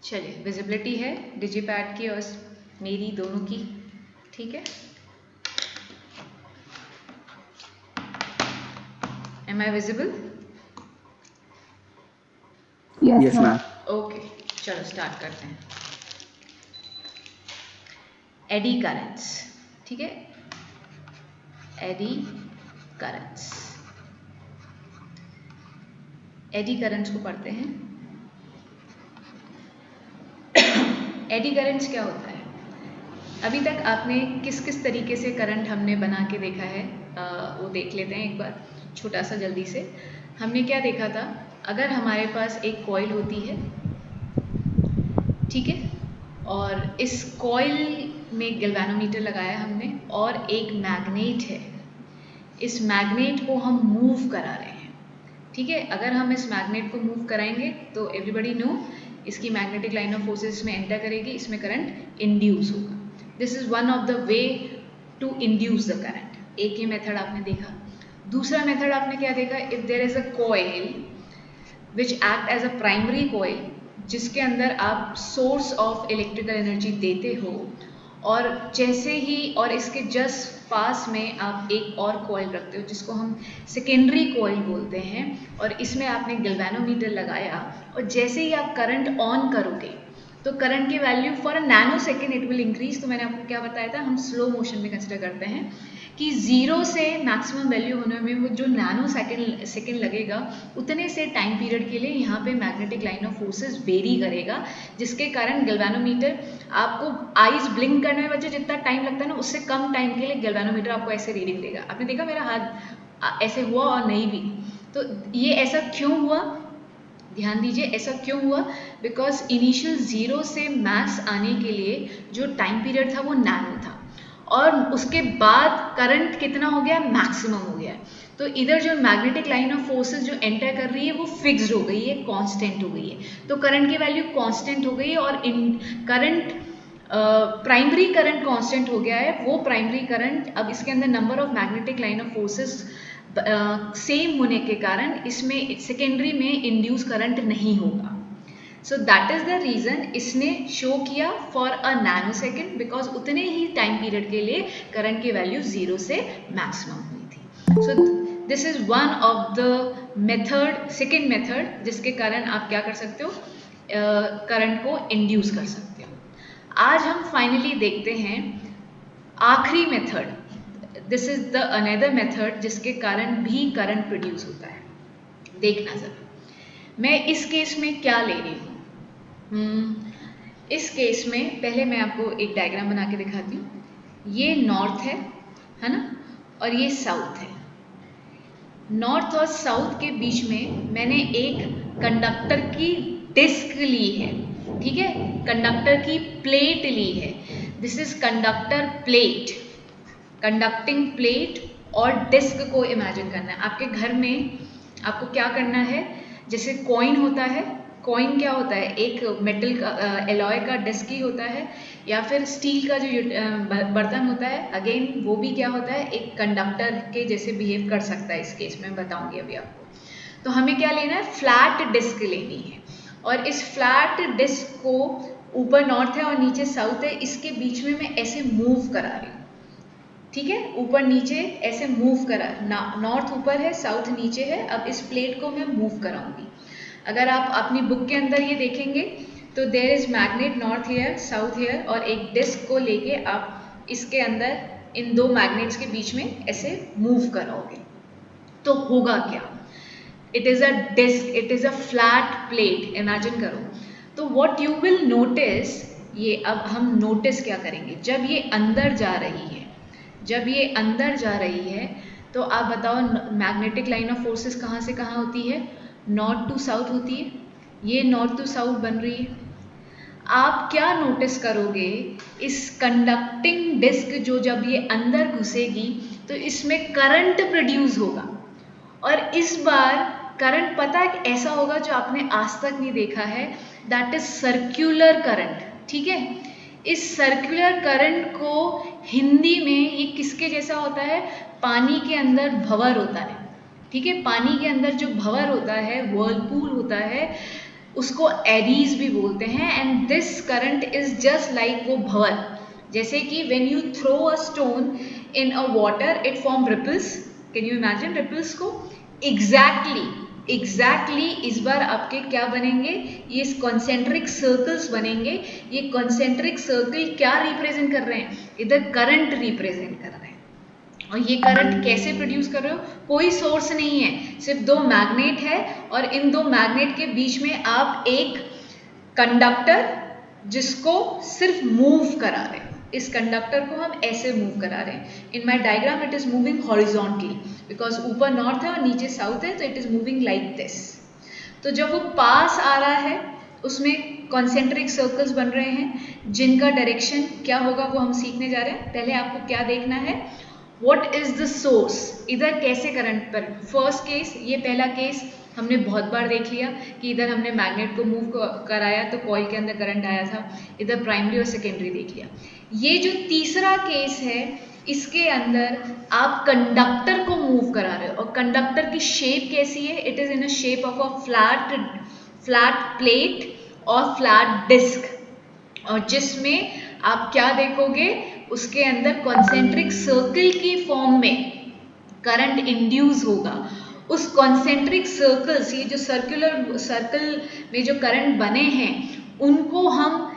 चलिए, विजिबिलिटी है डिजिपैड की और मेरी दोनों की, ठीक है। Am I visible? Yes ma'am. Okay, चलो स्टार्ट करते हैं। एडी करंट्स, ठीक है, एडी करंट्स। एडी करंट्स को पढ़ते हैं। एडी करंट्स क्या होता है? अभी तक आपने किस किस तरीके से करंट हमने बना के देखा है, वो देख लेते हैं एक बार छोटा सा जल्दी से। हमने क्या देखा था? अगर हमारे पास एक कॉइल होती है, ठीक है, और इस कॉइल में गैल्वेनोमीटर लगाया हमने और एक मैग्नेट है, इस मैग्नेट को हम मूव करा रहे हैं, ठीक है। अगर हम इस मैग्नेट को मूव कराएंगे तो एवरीबडी नो इसकी मैग्नेटिक लाइन ऑफ फोर्सेस में एंटर करेगी, इसमें करंट इंड्यूस होगा। This is one of the way to induce the current. एक ये मेथड आपने देखा। दूसरा मेथड आपने क्या देखा? If there is a coil which act as a primary coil, जिसके अंदर आप सोर्स ऑफ इलेक्ट्रिकल एनर्जी देते हो, और जैसे ही और इसके जस्ट पास में आप एक और कॉइल रखते हो जिसको हम सेकेंडरी कॉइल बोलते हैं, और इसमें आपने गैल्वेनोमीटर लगाया, और जैसे ही आप करंट ऑन करोगे तो करंट की value for a nano second it will increase. तो मैंने आपको क्या बताया था, हम स्लो मोशन में कंसिडर करते हैं कि 0 से मैक्सिमम वैल्यू होने में वो जो नैनो सेकेंड लगेगा, उतने से टाइम पीरियड के लिए यहाँ पे magnetic line of forces very करेगा, जिसके कारण गैल्वेनोमीटर आपको आईज ब्लिंक करने में वजह जितना टाइम लगता है ना, उससे कम टाइम के लिए गैल्वेनोमीटर आपको ऐसे रीडिंग देगा। आपने देखा मेरा हाथ ऐसे हुआ और नहीं भी, तो ये ऐसा क्यों हुआ? ध्यान दीजिए, ऐसा क्यों हुआ? बिकॉज इनिशियल 0 से मैक्स आने के लिए जो टाइम पीरियड था वो नैनो था, और उसके बाद करंट कितना हो गया? मैक्सिमम हो गया। तो इधर जो मैग्नेटिक लाइन ऑफ फोर्सेस जो एंटर कर रही है वो फिक्स्ड हो गई है, कांस्टेंट हो गई है, तो करंट की वैल्यू कांस्टेंट हो गई है, और इन करंट प्राइमरी करंट कांस्टेंट हो गया है। वो प्राइमरी करंट अब इसके अंदर number of magnetic line of forces same होने के कारण इसमें सेकेंडरी में इंड्यूस करंट नहीं होगा। So that is the reason इसने शो किया for a nanosecond, because उतने ही टाइम पीरियड के लिए करंट की वैल्यू 0 से मैक्सिमम हुई थी। सो this is one of the method, second method, जिसके कारण आप क्या कर सकते हो? करंट को इंड्यूस कर सकते हो। आज हम फाइनली देखते हैं आखिरी method. This is the another method जिसके कारण भी करंट प्रोड्यूस होता है। देखना जरा, मैं इस केस में क्या ले रही हूँ। इस केस में पहले मैं आपको एक डायग्राम बना के दिखाती हूँ। ये नॉर्थ है ना, और ये साउथ है। नॉर्थ और साउथ के बीच में मैंने एक कंडक्टर की डिस्क ली है, ठीक है, कंडक्टर की प्लेट ली है। This is conductor plate, conducting plate, और डिस्क को इमेजिन करना है। आपके घर में आपको क्या करना है? जैसे कॉइन होता है, कॉइन क्या होता है? एक मेटल का एलॉय का डिस्क ही होता है, या फिर स्टील का जो बर्तन होता है, अगेन वो भी क्या होता है? एक कंडक्टर के जैसे बिहेव कर सकता है। इस केस में बताऊंगी अभी आपको। तो हमें क्या लेना है? फ्लैट डिस्क लेनी है, और इस फ्लैट डिस्क को ऊपर नॉर्थ है और नीचे साउथ है, इसके बीच में मैं ऐसे मूव करा रही हूँ, ठीक है, ऊपर नीचे ऐसे मूव करा, नॉर्थ ऊपर है, साउथ नीचे है। अब इस प्लेट को मैं मूव कराऊंगी। अगर आप अपनी बुक के अंदर ये देखेंगे तो there is magnet north here, south here, और एक डिस्क को लेके आप इसके अंदर इन दो मैग्नेट्स के बीच में ऐसे मूव कराओगे तो होगा क्या? It is a disc, it is a flat plate, imagine करो। तो व्हाट यू विल नोटिस, ये अब हम नोटिस क्या करेंगे? जब ये अंदर जा रही है, जब ये अंदर जा रही है, तो आप बताओ मैग्नेटिक लाइन ऑफ फोर्सेस कहाँ से कहाँ होती है? नॉर्थ टू साउथ होती है। ये नॉर्थ टू साउथ बन रही है। आप क्या नोटिस करोगे? इस कंडक्टिंग डिस्क जो जब ये अंदर घुसेगी तो इसमें करंट प्रोड्यूस होगा, और इस बार करंट पता है ऐसा होगा जो आपने आज तक नहीं देखा है, दैट इज सर्कुलर करंट, ठीक है। इस सर्कुलर करंट को हिंदी में ये किसके जैसा होता है? पानी के अंदर भंवर होता है, ठीक है, पानी के अंदर जो भंवर होता है, व्हर्लपूल होता है, उसको एडीज भी बोलते हैं। And this current is just like वो भंवर, जैसे कि when you throw a stone in a water it form ripples. Can you imagine ripples को? एग्जैक्टली इस बार आपके क्या बनेंगे, ये कॉन्सेंट्रिक सर्कल्स बनेंगे। ये कॉन्सेंट्रिक सर्कल क्या रिप्रेजेंट कर रहे हैं? इधर करंट रिप्रेजेंट कर रहे हैं। और ये करंट कैसे प्रोड्यूस कर रहे हो? कोई सोर्स नहीं है, सिर्फ दो मैग्नेट है और इन दो मैग्नेट के बीच में आप एक कंडक्टर जिसको सिर्फ मूव करा रहे हैं। इस कंडक्टर को हम ऐसे मूव करा रहे हैं। In my diagram it is moving horizontally because ऊपर नॉर्थ है और नीचे साउथ है, तो it is moving like this. तो जब वो पास आ रहा है उसमें कॉन्सेंट्रिक सर्कल्स बन रहे हैं जिनका डायरेक्शन क्या होगा वो हम सीखने जा रहे हैं। पहले आपको क्या देखना है, व्हाट इज द सोर्स, इधर कैसे करंट पर। फर्स्ट केस, ये पहला केस हमने बहुत बार देख लिया कि इधर हमने मैग्नेट को मूव कराया तो कॉइल के अंदर करंट आया था। इधर प्राइमरी और सेकेंडरी देख लिया। ये जो तीसरा केस है इसके अंदर आप कंडक्टर को मूव करा रहे हो और कंडक्टर की शेप कैसी है? It is in a shape of a flat plate और फ्लैट डिस्क, और जिसमें आप क्या देखोगे, उसके अंदर कॉन्सेंट्रिक सर्कल की फॉर्म में करंट इंड्यूस होगा। उस कॉन्सेंट्रिक सर्कल्स, ये जो सर्कल में जो करंट बने हैं उनको हम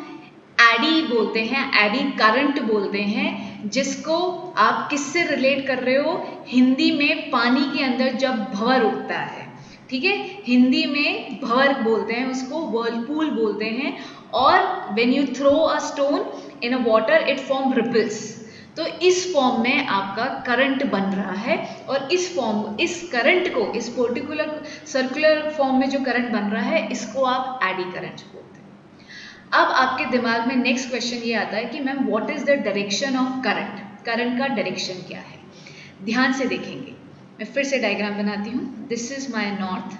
एडी बोलते हैं, एडी करंट बोलते हैं, जिसको आप किससे रिलेट कर रहे हो? हिंदी में पानी के अंदर जब भंवर उठता है, ठीक है, हिंदी में भंवर बोलते हैं उसको, वर्लपूल बोलते हैं। और when you throw a stone in a water it form ripples. तो इस फॉर्म में आपका करंट बन रहा है और इस करंट को, इस पर्टिकुलर सर्कुलर फॉर्म में जो करंट बन रहा है इसको आप एडी करंट बोलते हैं। अब आपके दिमाग में नेक्स्ट क्वेश्चन ये आता है कि ma'am what is the direction of current, current का डायरेक्शन क्या है? ध्यान से देखेंगे, मैं फिर से डायग्राम बनाती हूँ। This is my north,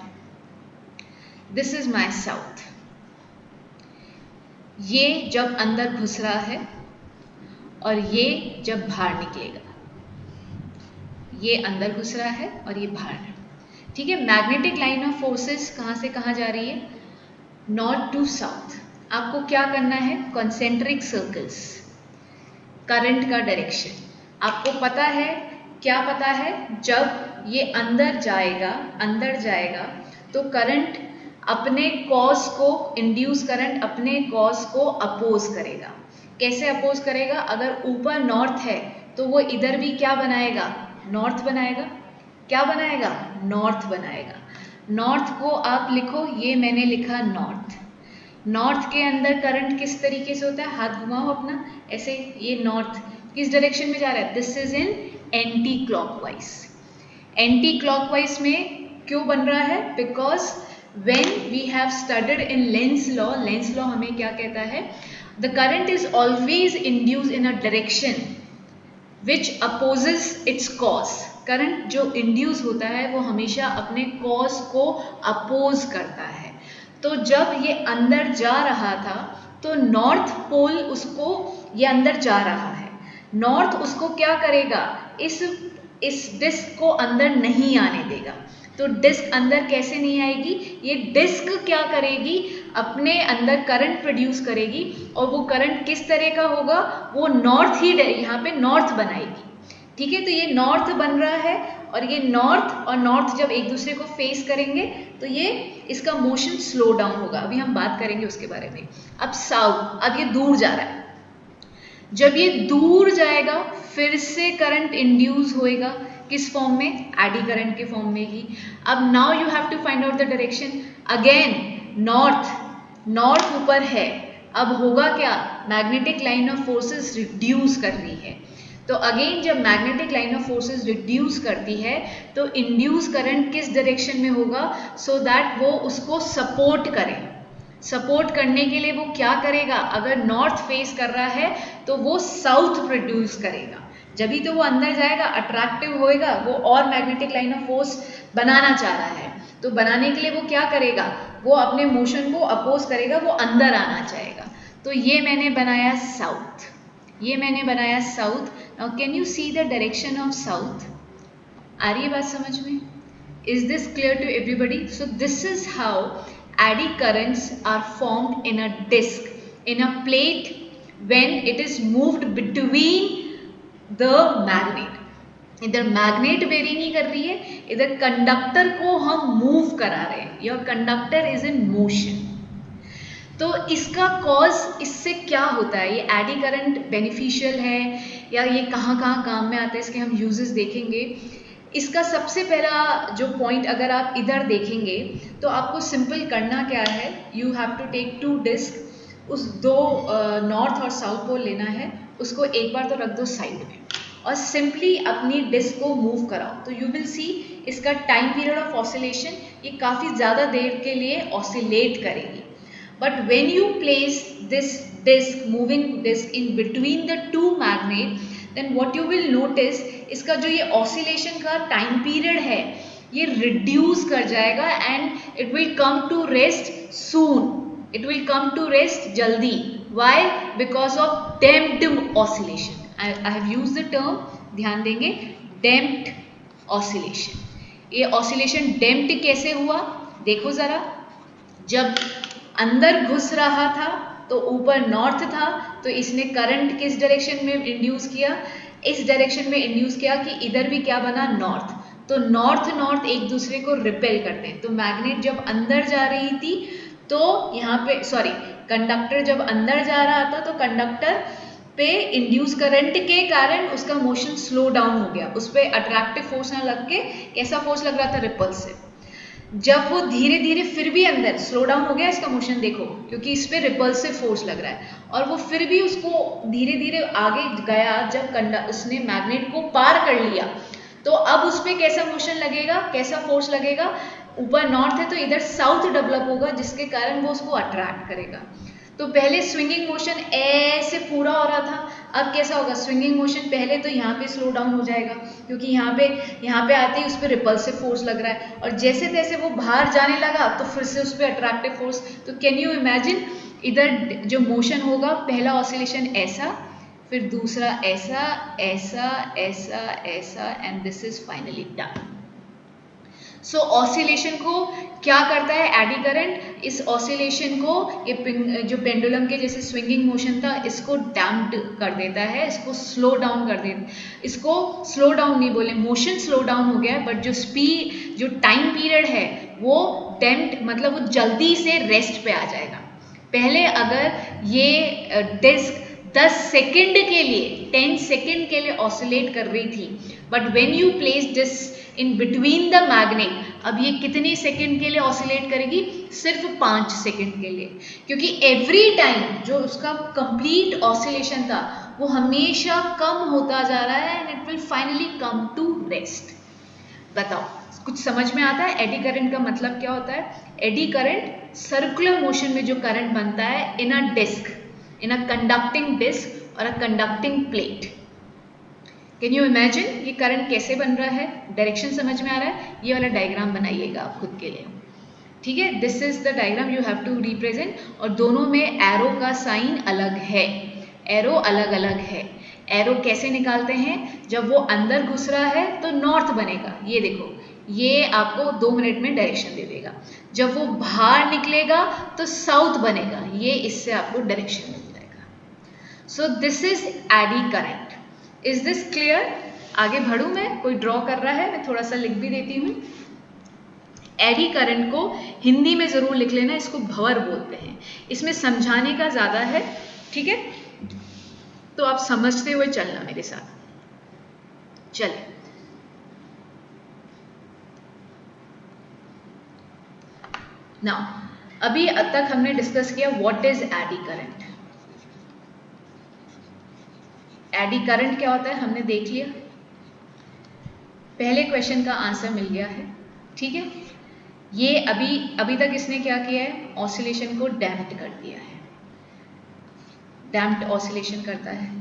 this is my south. ये जब अंदर घुस रहा है और ये जब बाहर निकलेगा, ये अंदर घुस रहा है और ये बाहर, ठीक है। मैग्नेटिक लाइन ऑफ फोर्सेस कहाँ से कहाँ जा रही है? North to south. आपको क्या करना है? कॉन्सेंट्रिक सर्कल्स, करंट का डायरेक्शन आपको पता है। क्या पता है? जब ये अंदर जाएगा तो करंट अपने कॉज को, इंड्यूस करंट अपने कॉज को अपोज करेगा। कैसे अपोज करेगा? अगर ऊपर नॉर्थ है तो वो इधर भी क्या बनाएगा? नॉर्थ बनाएगा। क्या बनाएगा? नॉर्थ बनाएगा। नॉर्थ को आप लिखो, ये मैंने लिखा नॉर्थ। नॉर्थ के अंदर करंट किस तरीके से होता है? हाथ घुमाओ अपना ऐसे, ये नॉर्थ किस डायरेक्शन में जा रहा है? This is in anti clockwise. Anti clockwise में क्यों बन रहा है? Because when we have studied in Lenz law हमें क्या कहता है? The current is always induced in a direction which opposes its cause. Current जो इंड्यूस होता है वो हमेशा अपने कॉज को अपोज करता है। तो जब ये अंदर जा रहा था तो नॉर्थ पोल उसको, ये अंदर जा रहा है, नॉर्थ उसको क्या करेगा? इस डिस्क को अंदर नहीं आने देगा। तो डिस्क अंदर कैसे नहीं आएगी? ये डिस्क क्या करेगी? अपने अंदर करंट प्रोड्यूस करेगी और वो करंट किस तरह का होगा? वो नॉर्थ ही यहाँ पे नॉर्थ बनाएगी, ठीक है। तो ये नॉर्थ बन रहा है और ये नॉर्थ और नॉर्थ जब एक दूसरे को फेस करेंगे तो ये इसका मोशन स्लो डाउन होगा। अभी हम बात करेंगे उसके बारे में। अब साउथ, अब ये दूर जा रहा है। जब ये दूर जाएगा फिर से करंट इंड्यूस होएगा, किस फॉर्म में? एडी करंट के फॉर्म में ही। अब now you have to find out the direction. Again north ऊपर है, अब होगा क्या? Magnetic line of forces reduce कर रही है। तो अगेन जब magnetic line of forces reduce करती है तो इंड्यूस करंट किस डायरेक्शन में होगा? सो दैट वो उसको सपोर्ट करे। सपोर्ट करने के लिए वो क्या करेगा? अगर नॉर्थ फेस कर रहा है तो वो साउथ प्रोड्यूस करेगा, जब भी तो वो अंदर जाएगा, अट्रैक्टिव होएगा, वो और मैग्नेटिक लाइन ऑफ फोर्स बनाना चाह रहा है। तो बनाने के लिए वो क्या करेगा? वो अपने मोशन को अपोज करेगा, वो अंदर आना चाहेगा। तो ये मैंने बनाया साउथ, ये मैंने बनाया south. Now can you see the direction of south? आ रही है बात समझ में? Is this clear to everybody? So this is how eddy currents are formed in a disc, in a plate when it is moved between the magnet. इधर magnet very नहीं कर रही है, इधर कंडक्टर को हम मूव करा रहे हैं. Your conductor is in motion. तो इसका कॉज इससे क्या होता है, ये एडी करंट बेनिफिशियल है या ये कहाँ कहाँ काम में आता है, इसके हम यूजेस देखेंगे. इसका सबसे पहला जो पॉइंट अगर आप इधर देखेंगे तो आपको सिंपल करना क्या है, you have to take 2 disc, उस दो नॉर्थ और साउथ पोल लेना है, उसको एक बार तो रख दो साइड में और सिंपली अपनी डिस्क को मूव कराओ. तो यू विल सी इसका टाइम पीरियड ऑफ ऑसिलेशन ये काफ़ी ज़्यादा देर के लिए ऑसिलेट करेगी. But when you place this disc, moving disc in between the two magnet, then what you will notice, इसका जो ये oscillation का time period है ये reduce कर जाएगा and it will come to rest soon. It will come to rest जल्दी. Why? Because of damped oscillation. I have used the term, ध्यान देंगे, damped oscillation. ये oscillation damped कैसे हुआ देखो ज़रा. जब अंदर घुस रहा था तो ऊपर नॉर्थ था, तो इसने करंट किस डायरेक्शन में इंड्यूस किया, इस डायरेक्शन में इंड्यूस किया कि इधर भी क्या बना, नॉर्थ. तो नॉर्थ नॉर्थ एक दूसरे को रिपेल करते हैं. तो मैग्नेट जब अंदर जा रही थी तो यहाँ पे कंडक्टर जब अंदर जा रहा था तो कंडक्टर पे इंड्यूस करंट के कारण उसका मोशन स्लो डाउन हो गया. उस पर अट्रैक्टिव फोर्स ना लग के कैसा फोर्स लग रहा था, रिपल्सिव. जब वो धीरे धीरे फिर भी अंदर स्लो डाउन हो गया इसका मोशन देखो, क्योंकि इस पर रिपल्सिव फोर्स लग रहा है, और वो फिर भी उसको धीरे धीरे आगे गया. जब उसने मैग्नेट को पार कर लिया तो अब उस पर कैसा मोशन लगेगा, कैसा फोर्स लगेगा, ऊपर नॉर्थ है तो इधर साउथ डेवलप होगा जिसके कारण वो उसको अट्रैक्ट करेगा. तो पहले स्विंगिंग मोशन ऐसे पूरा हो रहा था, अब कैसा होगा, स्विंगिंग मोशन पहले तो यहाँ पे स्लो डाउन हो जाएगा क्योंकि यहाँ पे आते ही उस पर रिपल्सिव फोर्स लग रहा है, और जैसे तैसे वो बाहर जाने लगा तो फिर से उस पर अट्रैक्टिव फोर्स. तो कैन यू इमेजिन इधर जो मोशन होगा, पहला ऑसिलेशन ऐसा, फिर दूसरा ऐसा ऐसा ऐसा ऐसा, and this is finally done. So oscillation को क्या करता है एडी करंट, इस ऑसिलेशन को ये जो पेंडुलम के जैसे स्विंगिंग मोशन था इसको डैम्प्ड कर देता है, इसको स्लो डाउन कर देता है. इसको स्लो डाउन नहीं बोले, मोशन स्लो डाउन हो गया, बट जो स्पीड जो टाइम पीरियड है वो डैम्प्ड, मतलब वो जल्दी से रेस्ट पे आ जाएगा. पहले अगर ये डिस्क 10 सेकेंड के लिए 10 सेकेंड के लिए ऑसिलेट कर रही थी, but when you place this in between the magnet, अब ये कितने सेकेंड के लिए ऑसिलेट करेगी, सिर्फ 5 सेकेंड के लिए, क्योंकि एवरी टाइम जो उसका कंप्लीट ऑसिलेशन था वो हमेशा कम होता जा रहा है and it will finally come to rest. बताओ कुछ समझ में आता है एडी करंट का मतलब क्या होता है. एडी करंट सर्कुलर मोशन में जो करंट बनता है in a disc, in a conducting disc और a conducting plate. Can you imagine ये करंट कैसे बन रहा है, डायरेक्शन समझ में आ रहा है. ये वाला डायग्राम बनाइएगा आप खुद के लिए, ठीक है. This is the diagram you have to represent, और दोनों में एरो का साइन अलग है, एरो अलग अलग है. एरो कैसे निकालते हैं, जब वो अंदर घुस रहा है तो नॉर्थ बनेगा, ये देखो, ये आपको 2 मिनट में डायरेक्शन दे देगा. जब वो बाहर निकलेगा तो साउथ बनेगा, ये इससे आपको डायरेक्शन मिल जाएगा. So this is eddy current. Is this clear. आगे बढ़ूँ मैं, कोई ड्रॉ कर रहा है, मैं थोड़ा सा लिख भी देती हूँ. एडी करंट को हिंदी में ज़रूर लिख लेना, इसको भंवर बोलते हैं. इसमें समझाने का ज़्यादा है, ठीक है, तो आप समझते हुए चलना मेरे साथ. चलिए नाउ, अभी अब तक हमने डिस्कस किया what is eddy current. Eddy current क्या होता है हमने देख लिया, पहले क्वेश्चन का आंसर मिल गया है, ठीक है. ये अभी तक इसने क्या किया है, ऑसिलेशन को डैम्प्ड कर दिया है, डैम्प्ड ऑसिलेशन करता है.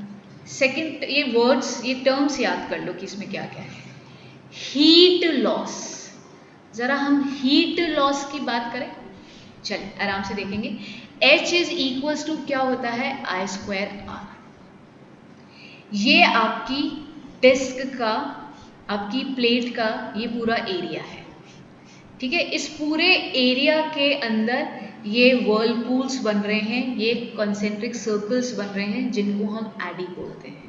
सेकंड, ये वर्ड्स, ये टर्म्स याद कर लो कि इसमें क्या क्या है. हीट लॉस, जरा हम हीट लॉस की बात करें, चलिए आराम से देखेंगे. H इज इक्वल्स टू क्या होता है, I²R. ये आपकी डिस्क का, आपकी प्लेट का ये पूरा एरिया है, ठीक है, इस पूरे एरिया के अंदर ये वर्लपूल्स बन रहे हैं, ये कॉन्सेंट्रिक सर्कल्स बन रहे हैं जिनको हम एडी बोलते हैं।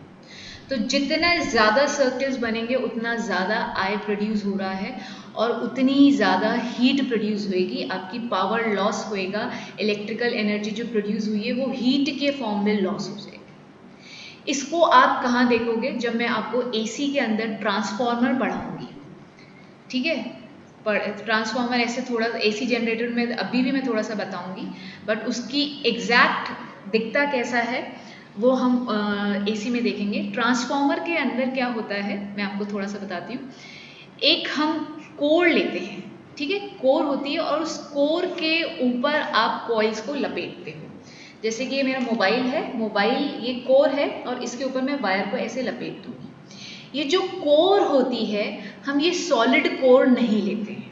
तो जितना ज़्यादा सर्कल्स बनेंगे उतना ज़्यादा आई प्रोड्यूस हो रहा है और उतनी ज़्यादा हीट प्रोड्यूस होएगी, आपकी पावर लॉस होएगा, इलेक्ट्रिकल एनर्जी जो प्रोड्यूस हुई है वो हीट के फॉर्म में लॉस हो जाएगी। इसको आप कहाँ देखोगे? जब मैं आपको एसी के अंदर ट्रांसफॉर्मर पढ़ाऊंगी, ठीक है। पर ट्रांसफॉर्मर ऐसे थोड़ा एसी जनरेटर में अभी भी मैं थोड़ा सा बताऊंगी, बट उसकी एग्जैक्ट दिखता कैसा है वो हम एसी में देखेंगे। ट्रांसफॉर्मर के अंदर क्या होता है मैं आपको थोड़ा सा बताती हूँ। एक हम कोर लेते हैं, ठीक है, कोर होती है और उस कोर के ऊपर आप कॉइल्स को लपेटते हो। जैसे कि ये मेरा मोबाइल है, मोबाइल ये कोर है और इसके ऊपर मैं वायर को ऐसे लपेट दूँगी। ये जो कोर होती है हम ये सॉलिड कोर नहीं लेते हैं।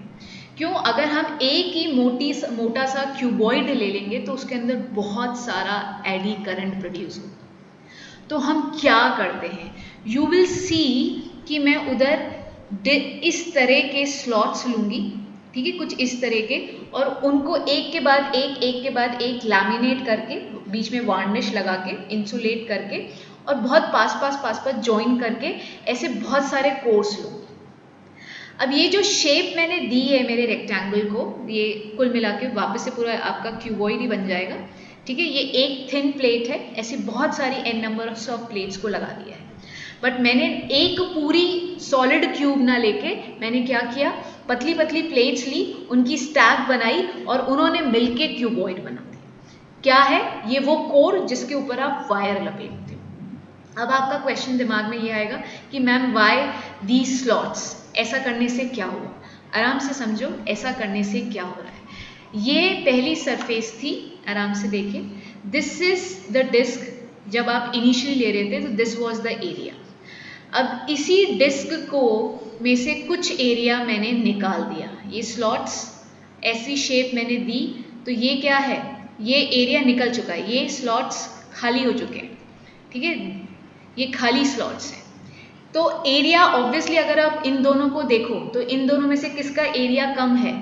क्यों? अगर हम एक ही मोटा सा क्यूबॉइड ले लेंगे तो उसके अंदर बहुत सारा एडी करंट प्रोड्यूस होगा। तो हम क्या करते हैं, यू विल सी कि मैं उधर इस तरह के स्लॉट्स लूँगी, ठीक है, कुछ इस तरह के, और उनको एक के बाद एक लैमिनेट करके बीच में वार्निश लगा के इंसुलेट करके और बहुत पास ज्वाइन करके ऐसे बहुत सारे कोर्स लूँगी। अब ये जो शेप मैंने दी है मेरे रेक्टेंगल को, ये कुल मिला के वापस से पूरा आपका क्यूबॉइड ही बन जाएगा, ठीक है। ये एक थिन प्लेट है, ऐसी बहुत सारी n नंबर ऑफ प्लेट्स को लगा दिया है। बट मैंने एक पूरी सॉलिड क्यूब ना लेके मैंने क्या किया, पतली पतली प्लेट्स ली, उनकी स्टैक बनाई और उन्होंने मिलके क्यूबॉइड बना दिया। क्या है ये? वो कोर जिसके ऊपर आप वायर लपेटते हो। अब आपका क्वेश्चन दिमाग में ये आएगा कि मैम वाई दी स्लॉट्स, ऐसा करने से क्या हुआ? आराम से समझो ऐसा करने से क्या हो रहा है। ये पहली सरफेस थी, आराम से देखें, दिस इज द डिस्क। जब आप इनिशियली ले रहे थे तो दिस वॉज द एरिया। अब इसी डिस्क को में से कुछ एरिया मैंने निकाल दिया, ये स्लॉट्स ऐसी शेप मैंने दी, तो ये क्या है, ये एरिया निकल चुका है, ये स्लॉट्स खाली हो चुके हैं, ठीक है, ये खाली स्लॉट्स हैं। तो एरिया ऑब्वियसली अगर आप इन दोनों को देखो तो इन दोनों में से किसका एरिया कम है?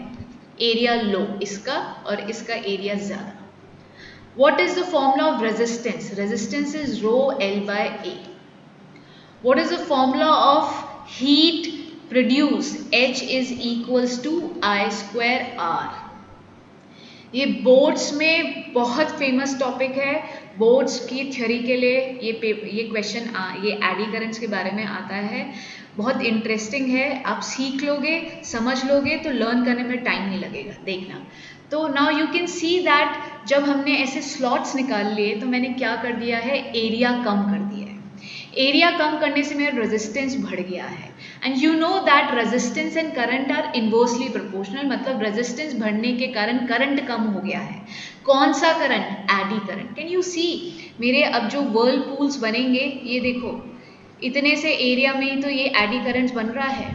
एरिया लो, इसका, और इसका एरिया ज़्यादा। What is the formula of resistance? Resistance is rho L by A. What is the formula of heat produced? H is equals to I square R. ये बोर्ड्स में बहुत famous topic है, boards की theory के लिए ये question ये eddy currents के बारे में आता है, बहुत इंटरेस्टिंग है। आप सीख लोगे, समझ लोगे तो लर्न करने में टाइम नहीं लगेगा, देखना। तो now you can see that जब हमने ऐसे स्लॉट्स निकाल लिए तो मैंने क्या कर दिया है, एरिया कम कर दिया है। एरिया कम करने से मेरा रेजिस्टेंस बढ़ गया है। And you know that resistance and current are inversely proportional, मतलब रेजिस्टेंस बढ़ने के कारण करंट कम हो गया है। कौन सा current? Eddy current. Can you see मेरे अब जो वर्लपूल्स बनेंगे, ये देखो इतने से एरिया में ही तो ये एडी करंट्स बन रहा है।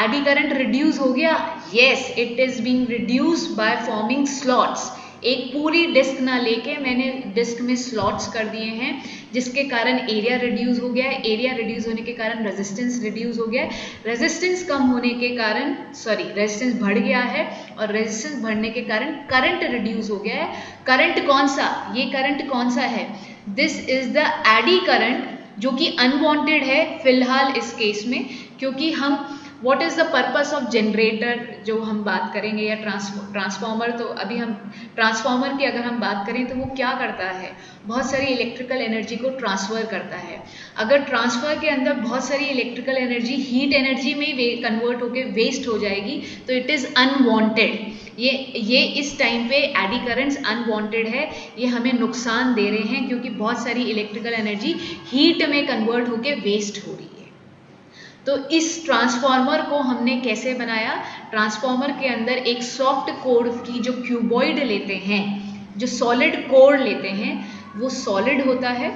एडी करंट रिड्यूस हो गया, yes it is being reduced by forming slots. एक पूरी डिस्क ना लेके मैंने डिस्क में स्लॉट्स कर दिए हैं, जिसके कारण एरिया रिड्यूस हो गया है। एरिया रिड्यूस होने के कारण रेजिस्टेंस रिड्यूस हो गया है। रेजिस्टेंस कम होने के कारण रेजिस्टेंस बढ़ गया है, और रेजिस्टेंस बढ़ने के कारण करंट रिड्यूस हो गया है। करंट कौन सा? ये करंट कौन सा है? This is the eddy current, जो कि अनवांटेड है फिलहाल इस केस में, क्योंकि हम what is the purpose of generator जो हम बात करेंगे, या ट्रांसफॉर्मर। तो अभी हम ट्रांसफॉर्मर की अगर हम बात करें तो वो क्या करता है, बहुत सारी इलेक्ट्रिकल एनर्जी को ट्रांसफ़र करता है। अगर ट्रांसफ़र के अंदर बहुत सारी इलेक्ट्रिकल एनर्जी हीट एनर्जी में कन्वर्ट होकर वेस्ट हो जाएगी तो इट इज़ अनवांटेड। ये इस टाइम पे एडी करंट्स अनवांटेड है, ये हमें नुकसान दे रहे हैं क्योंकि बहुत सारी इलेक्ट्रिकल एनर्जी हीट में कन्वर्ट होकर वेस्ट हो रही है। तो इस ट्रांसफॉर्मर को हमने कैसे बनाया? ट्रांसफॉर्मर के अंदर एक सॉफ्ट कोर की जो क्यूबॉइड लेते हैं, जो सॉलिड कोर लेते हैं, वो सॉलिड होता है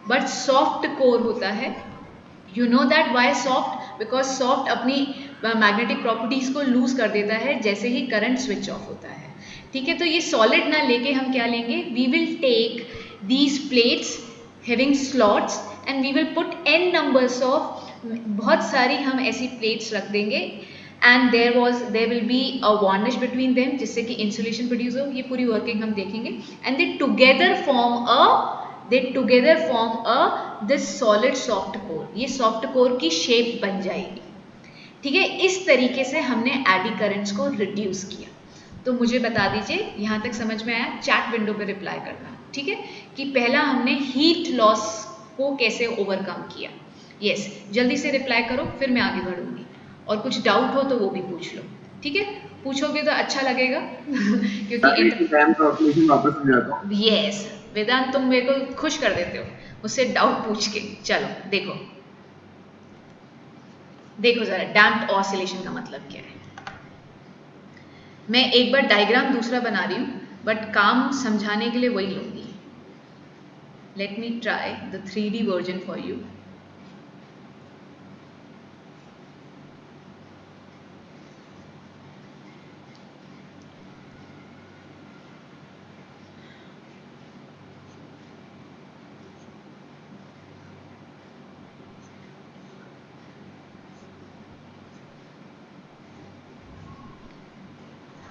बट सॉफ्ट कोर होता है। You know that why soft? Because soft अपनी मैग्नेटिक प्रॉपर्टीज को लूज कर देता है जैसे ही करंट स्विच ऑफ होता है, ठीक है। तो ये सॉलिड ना लेके हम क्या लेंगे, we will take these plates having slots and we will put n numbers of, बहुत सारी हम ऐसी प्लेट्स रख देंगे, and there will be a varnish between them, जिससे कि इंसुलेशन प्रोड्यूस हो। ये पूरी वर्किंग हम देखेंगे। And they together form this solid soft core. ये सॉफ्ट कोर की शेप बन जाएगी। ठीक है, इस तरीके से हमने एडी करंट्स को रिड्यूस किया। तो मुझे बता दीजिए यहाँ तक समझ में आया? चैट विंडो पे रिप्लाई करना, ठीक है, कि पहला हमने हीट लॉस को कैसे ओवरकम किया। यस, जल्दी से रिप्लाई करो, फिर मैं आगे बढ़ूंगी। और कुछ डाउट हो तो वो भी पूछ लो, ठीक है? पूछोगे तो अच्छा लगेगा क्योंकि यस वेदांत, तुम मेरे को खुश कर देते हो मुझसे डाउट पूछ के। चलो देखो देखो जरा, डैम्प्ड ऑसिलेशन का मतलब क्या है। मैं एक बार डायग्राम दूसरा बना रही हूँ, बट काम समझाने के लिए वही लूंगी। Let me try the 3D version for you.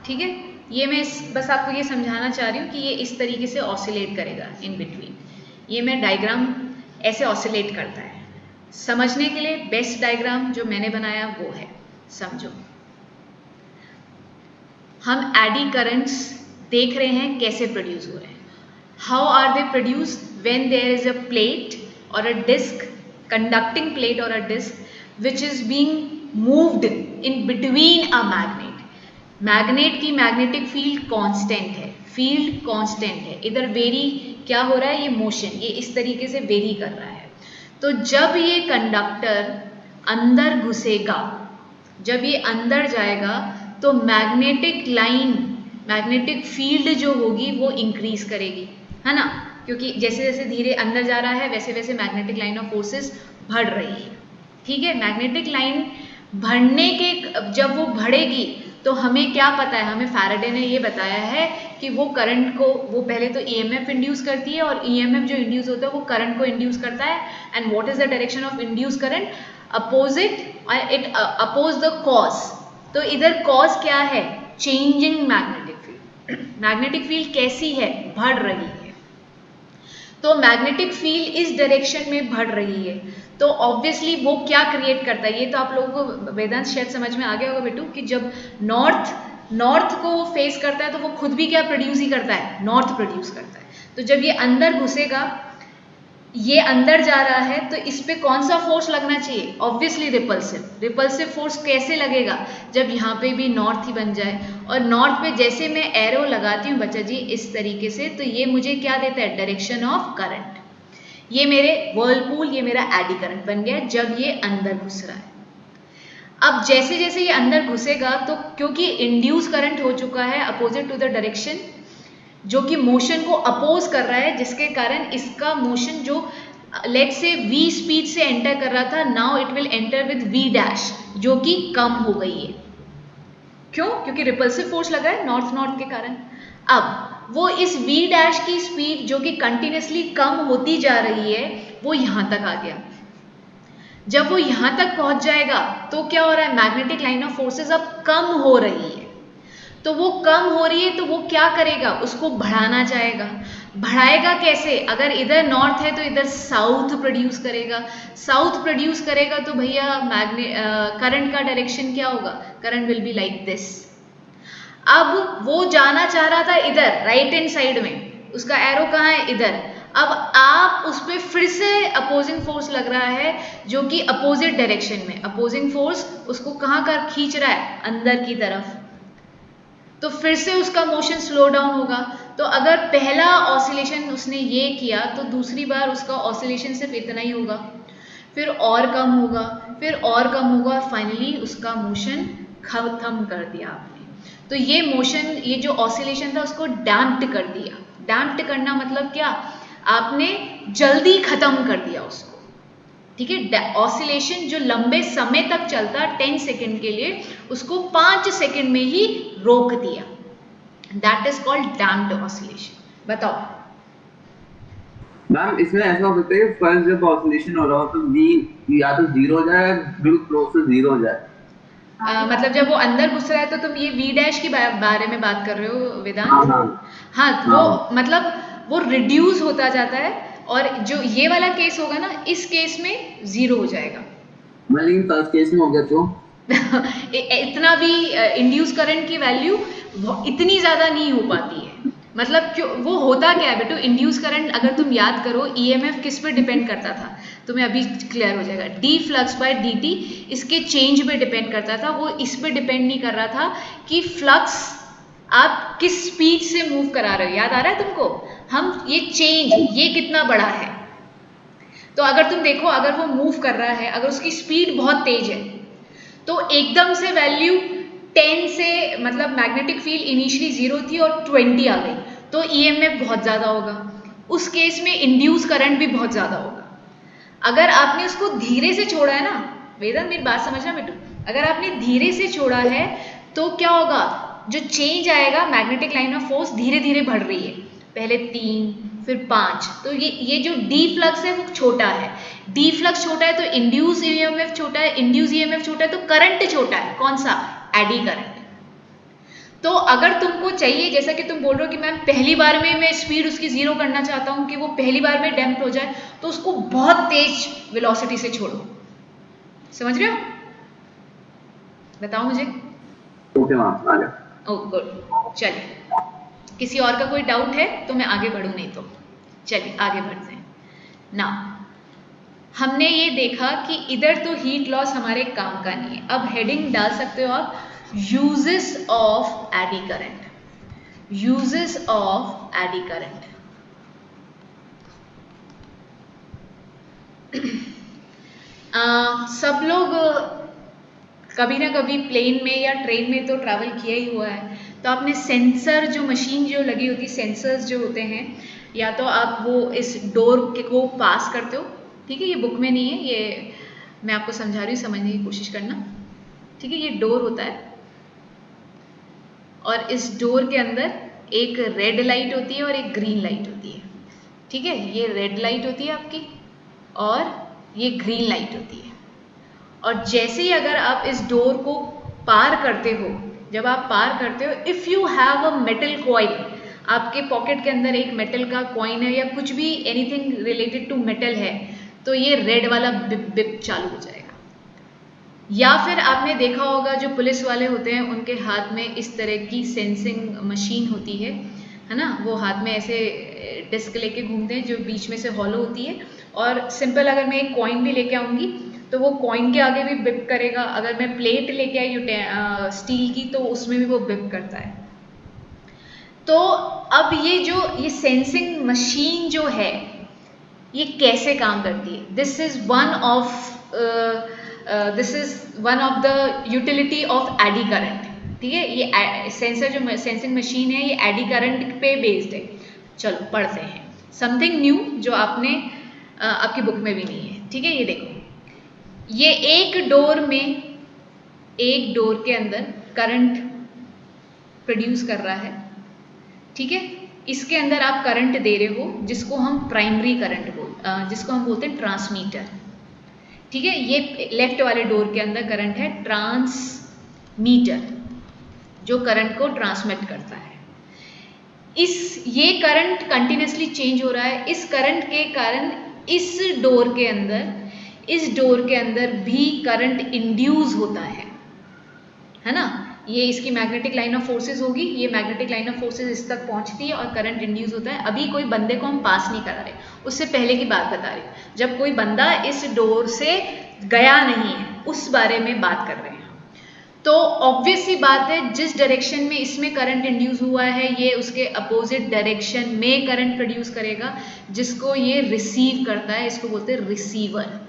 ठीक है, ये मैं बस आपको ये समझाना चाह रही हूँ कि ये इस तरीके से ऑसिलेट करेगा इन बिटवीन। ये मैं डायग्राम ऐसे ऑसिलेट करता है। समझने के लिए बेस्ट डायग्राम जो मैंने बनाया वो है, समझो। हम एडी करंट्स देख रहे हैं कैसे प्रोड्यूस हो रहे हैं। How are they produce? When there is a plate और अ डिस्क, कंडक्टिंग प्लेट और a disc which is being moved in between a magnet. Magnet की मैग्नेटिक फील्ड कांस्टेंट है, फील्ड कांस्टेंट है। इधर वेरी क्या हो रहा है? ये मोशन, ये इस तरीके से वेरी कर रहा है। तो जब ये कंडक्टर अंदर घुसेगा, जब ये अंदर जाएगा, तो मैग्नेटिक लाइन, मैग्नेटिक फील्ड जो होगी वो इंक्रीज करेगी, है ना? क्योंकि जैसे जैसे धीरे अंदर जा रहा है वैसे वैसे मैग्नेटिक लाइन ऑफ फोर्सेस बढ़ रही है। ठीक है, मैग्नेटिक लाइन बढ़ने के, जब वो बढ़ेगी तो हमें क्या पता है? हमें फैराडे ने ये बताया है कि वो करंट को, वो पहले तो ईएमएफ इंड्यूस करती है, और ईएमएफ जो इंड्यूस होता है वो करंट को इंड्यूस करता है। And what is the direction of induce current? Opposite, it oppose the cause. तो इधर कॉज क्या है? Changing magnetic field. Magnetic field कैसी है? बढ़ रही है। तो मैग्नेटिक फील्ड इस डायरेक्शन में बढ़ रही है, तो ऑब्वियसली वो क्या क्रिएट करता है? ये तो आप लोगों को वेदांत शायद समझ में आ गया होगा बेटू, कि जब नॉर्थ को फेस करता है तो वो खुद भी क्या प्रोड्यूस ही करता है? नॉर्थ प्रोड्यूस करता है। तो जब ये अंदर घुसेगा, ये अंदर जा रहा है, तो इस पे कौन सा फोर्स लगना चाहिए? Obviously repulsive. रिपल्सिव फोर्स कैसे लगेगा? जब यहाँ पे भी नॉर्थ ही बन जाए, और नॉर्थ पे जैसे मैं एरो लगाती हूँ बच्चा जी इस तरीके से, तो ये मुझे क्या देता है? Direction of current. ये मेरे वर्लपूल, ये मेरा एडी करंट बन गया जब ये अंदर घुस रहा है। अब जैसे जैसे ये अंदर घुसेगा, तो क्योंकि इंड्यूस करंट हो चुका है अपोजिट टू द डायरेक्शन, जो कि मोशन को अपोज कर रहा है, जिसके कारण इसका मोशन जो लेट से v स्पीड से एंटर कर रहा था, now it will enter with v dash, जो कि कम हो गई है। क्यों? क्योंकि रिपल्सिव फोर्स लगा है नॉर्थ नॉर्थ के कारण। अब वो इस v डैश की स्पीड जो कि कंटिन्यूसली कम होती जा रही है, वो यहां तक आ गया। जब वो यहां तक पहुंच जाएगा तो क्या हो रहा है? मैग्नेटिक लाइन ऑफ फोर्सेस अब कम हो रही है। तो वो कम हो रही है तो वो क्या करेगा? उसको बढ़ाना चाहेगा। बढ़ाएगा कैसे? अगर इधर नॉर्थ है तो इधर साउथ प्रोड्यूस करेगा। साउथ प्रोड्यूस करेगा तो भैया करंट का डायरेक्शन क्या होगा? Current will be like this. अब वो जाना चाह रहा था इधर राइट हैंड साइड में, उसका एरो कहाँ है? इधर। अब आप उस पर फिर से अपोजिंग फोर्स लग रहा है, जो कि अपोजिट डायरेक्शन में। अपोजिंग फोर्स उसको कहाँ कर खींच रहा है? अंदर की तरफ। तो फिर से उसका मोशन स्लो डाउन होगा। तो अगर पहला ऑसिलेशन उसने ये किया, तो दूसरी बार उसका ऑसिलेशन सिर्फ इतना ही होगा, फिर और कम होगा, फिर और कम होगा, फाइनली उसका मोशन खत्म कर दिया आपने। तो ये मोशन, ये जो ऑसिलेशन था उसको डैम्प्ड कर दिया। डैम्प्ड करना मतलब क्या? आपने जल्दी खत्म कर दिया उसको। ठीक है, ऑसिलेशन जो लंबे समय तक चलता 10 सेकेंड के लिए, उसको 5 सेकेंड में ही रोक दिया। That is called damped oscillation. बताओ मैम, इसमें ऐसा हो सकता है कि फर्स्ट जब ऑसिलेशन हो रहा हो तो v या तो जीरो हो जाए, बिल्कुल क्लोज टू जीरो हो जाए। मतलब जब वो अंदर घुस रहा है तो तुम ये वी डैश की बारे में बात कर रहे हो वेदांत? हाँ हाँ हाँ वो हाँ, मतलब वो रिड्यूस होता जाता है और जो ये वाला केस होगा ना, इस केस में 0 हो जाएगा। मैं लेकिन फर्स्ट केस में हो गया तो इतना भी इंड्यूस करंट की वैल्यू इतनी ज़्यादा नहीं हो पाती है। मतलब क्यों, वो होता क्या है बेटो, इंड्यूस करंट अगर तुम याद करो ईएमएफ किस पे डिपेंड करता था, तुम्हें अभी क्लियर हो जाएगा। D flux by d t इसके चेंज पे डिपेंड करता था, वो इस पे डिपेंड नहीं कर रहा था कि फ्लक्स आप किस स्पीड से मूव करा रहे हो। याद आ रहा है तुमको? हम ये चेंज ये कितना बड़ा है, तो अगर तुम देखो अगर वो मूव कर रहा है, अगर उसकी स्पीड बहुत तेज है तो एकदम से वैल्यू 10 से, मतलब मैग्नेटिक फील्ड इनिशियली 0 थी और 20 आ गई, तो ईएमएफ बहुत ज़्यादा होगा। उस केस में इंड्यूस करंट भी बहुत ज़्यादा होगा। अगर आपने उसको धीरे से छोड़ा है ना, वेदन मेरी बात समझना बेटू, अगर आपने धीरे से छोड़ा है तो क्या होगा, जो चेंज आएगा मैग्नेटिक लाइन ऑफ फोर्स धीरे धीरे बढ़ रही है, पहले 3 फिर 5, तो ये जो डी फ्लक्स है वो छोटा है। डी फ्लक्स छोटा है तो इंड्यूस ईएमएफ छोटा है, इंड्यूस ईएमएफ छोटा है तो करंट छोटा है। कौन सा? AD current. तो अगर तुमको चाहिए, जैसा कि तुम बोल रहे हो कि मैम पहली बार में मैं स्पीड उसकी 0 करना चाहता हूँ कि वो पहली बार में डैम्प हो जाए, तो उसको बहुत तेज वेलोसिटी से छोड़ो। समझ रहे हो? बताओ मुझे। ओके मैम, आ गया। Oh good. चलिए, किसी और का कोई डाउट है तो मैं आगे बढ़ूँ, नहीं तो चलिए आगे बढ़ते हैं ना। हमने ये देखा कि इधर तो हीट लॉस हमारे काम का नहीं है। अब हेडिंग डाल सकते हो आप, uses of eddy current. Uses of eddy current. सब लोग कभी ना कभी प्लेन में या ट्रेन में तो ट्रैवल किया ही हुआ है, तो आपने सेंसर जो मशीन जो लगी होती है, सेंसर्स जो होते हैं, या तो आप वो इस डोर के को पास करते हो, ठीक है, ये बुक में नहीं है, ये मैं आपको समझा रही हूँ, समझने की कोशिश करना, ठीक है। ये डोर होता है और इस डोर के अंदर एक रेड लाइट होती है और एक ग्रीन लाइट होती है, ठीक है। ये रेड लाइट होती है आपकी और ये ग्रीन लाइट होती है। और जैसे ही अगर आप इस डोर को पार करते हो, जब आप पार करते हो, if you have a metal coin, आपके पॉकेट के अंदर एक मेटल का कॉइन है या कुछ भी एनीथिंग रिलेटेड टू मेटल है, तो ये रेड वाला बिप बिप चालू हो जाएगा। या फिर आपने देखा होगा जो पुलिस वाले होते हैं उनके हाथ में इस तरह की सेंसिंग मशीन होती है ना, वो हाथ में ऐसे डिस्क लेके घूमते हैं जो बीच में से हॉलो होती है, और सिंपल अगर मैं एक कॉइन भी लेके आऊँगी तो वो कॉइन के आगे भी बिप करेगा, अगर मैं प्लेट लेके आई स्टील की तो उसमें भी वो बिप करता है। तो अब ये सेंसिंग मशीन जो है ये कैसे काम करती है, this is one of the utility of eddy current, ठीक है। ये सेंसर जो सेंसिंग मशीन है ये एडी करंट पे बेस्ड है। चलो पढ़ते हैं समथिंग न्यू जो आपने आपकी बुक में भी नहीं है, ठीक है। ये देखो, ये एक डोर के अंदर करंट प्रोड्यूस कर रहा है, ठीक है। इसके अंदर आप करंट दे रहे हो जिसको हम प्राइमरी करंट जिसको हम बोलते हैं ट्रांसमीटर, ठीक है। ये लेफ्ट वाले डोर के अंदर करंट है ट्रांसमीटर, जो करंट को ट्रांसमिट करता है। ये करंट कंटिन्यूसली चेंज हो रहा है। इस करंट के कारण इस डोर के अंदर भी करंट इंड्यूस होता है ना। ये इसकी मैग्नेटिक लाइन ऑफ फोर्सेस होगी, ये मैग्नेटिक लाइन ऑफ फोर्सेस इस तक पहुंचती है और करंट इंड्यूस होता है। अभी कोई बंदे को हम पास नहीं करा रहे, उससे पहले की बात बता रही, जब कोई बंदा इस डोर से गया नहीं है उस बारे में बात कर रहे हैं। तो ऑब्वियस सी बात है, जिस डायरेक्शन में इसमें करंट इंड्यूस हुआ है ये उसके अपोजिट डायरेक्शन में करंट प्रोड्यूस करेगा, जिसको ये रिसीव करता है, इसको बोलते हैं रिसीवर,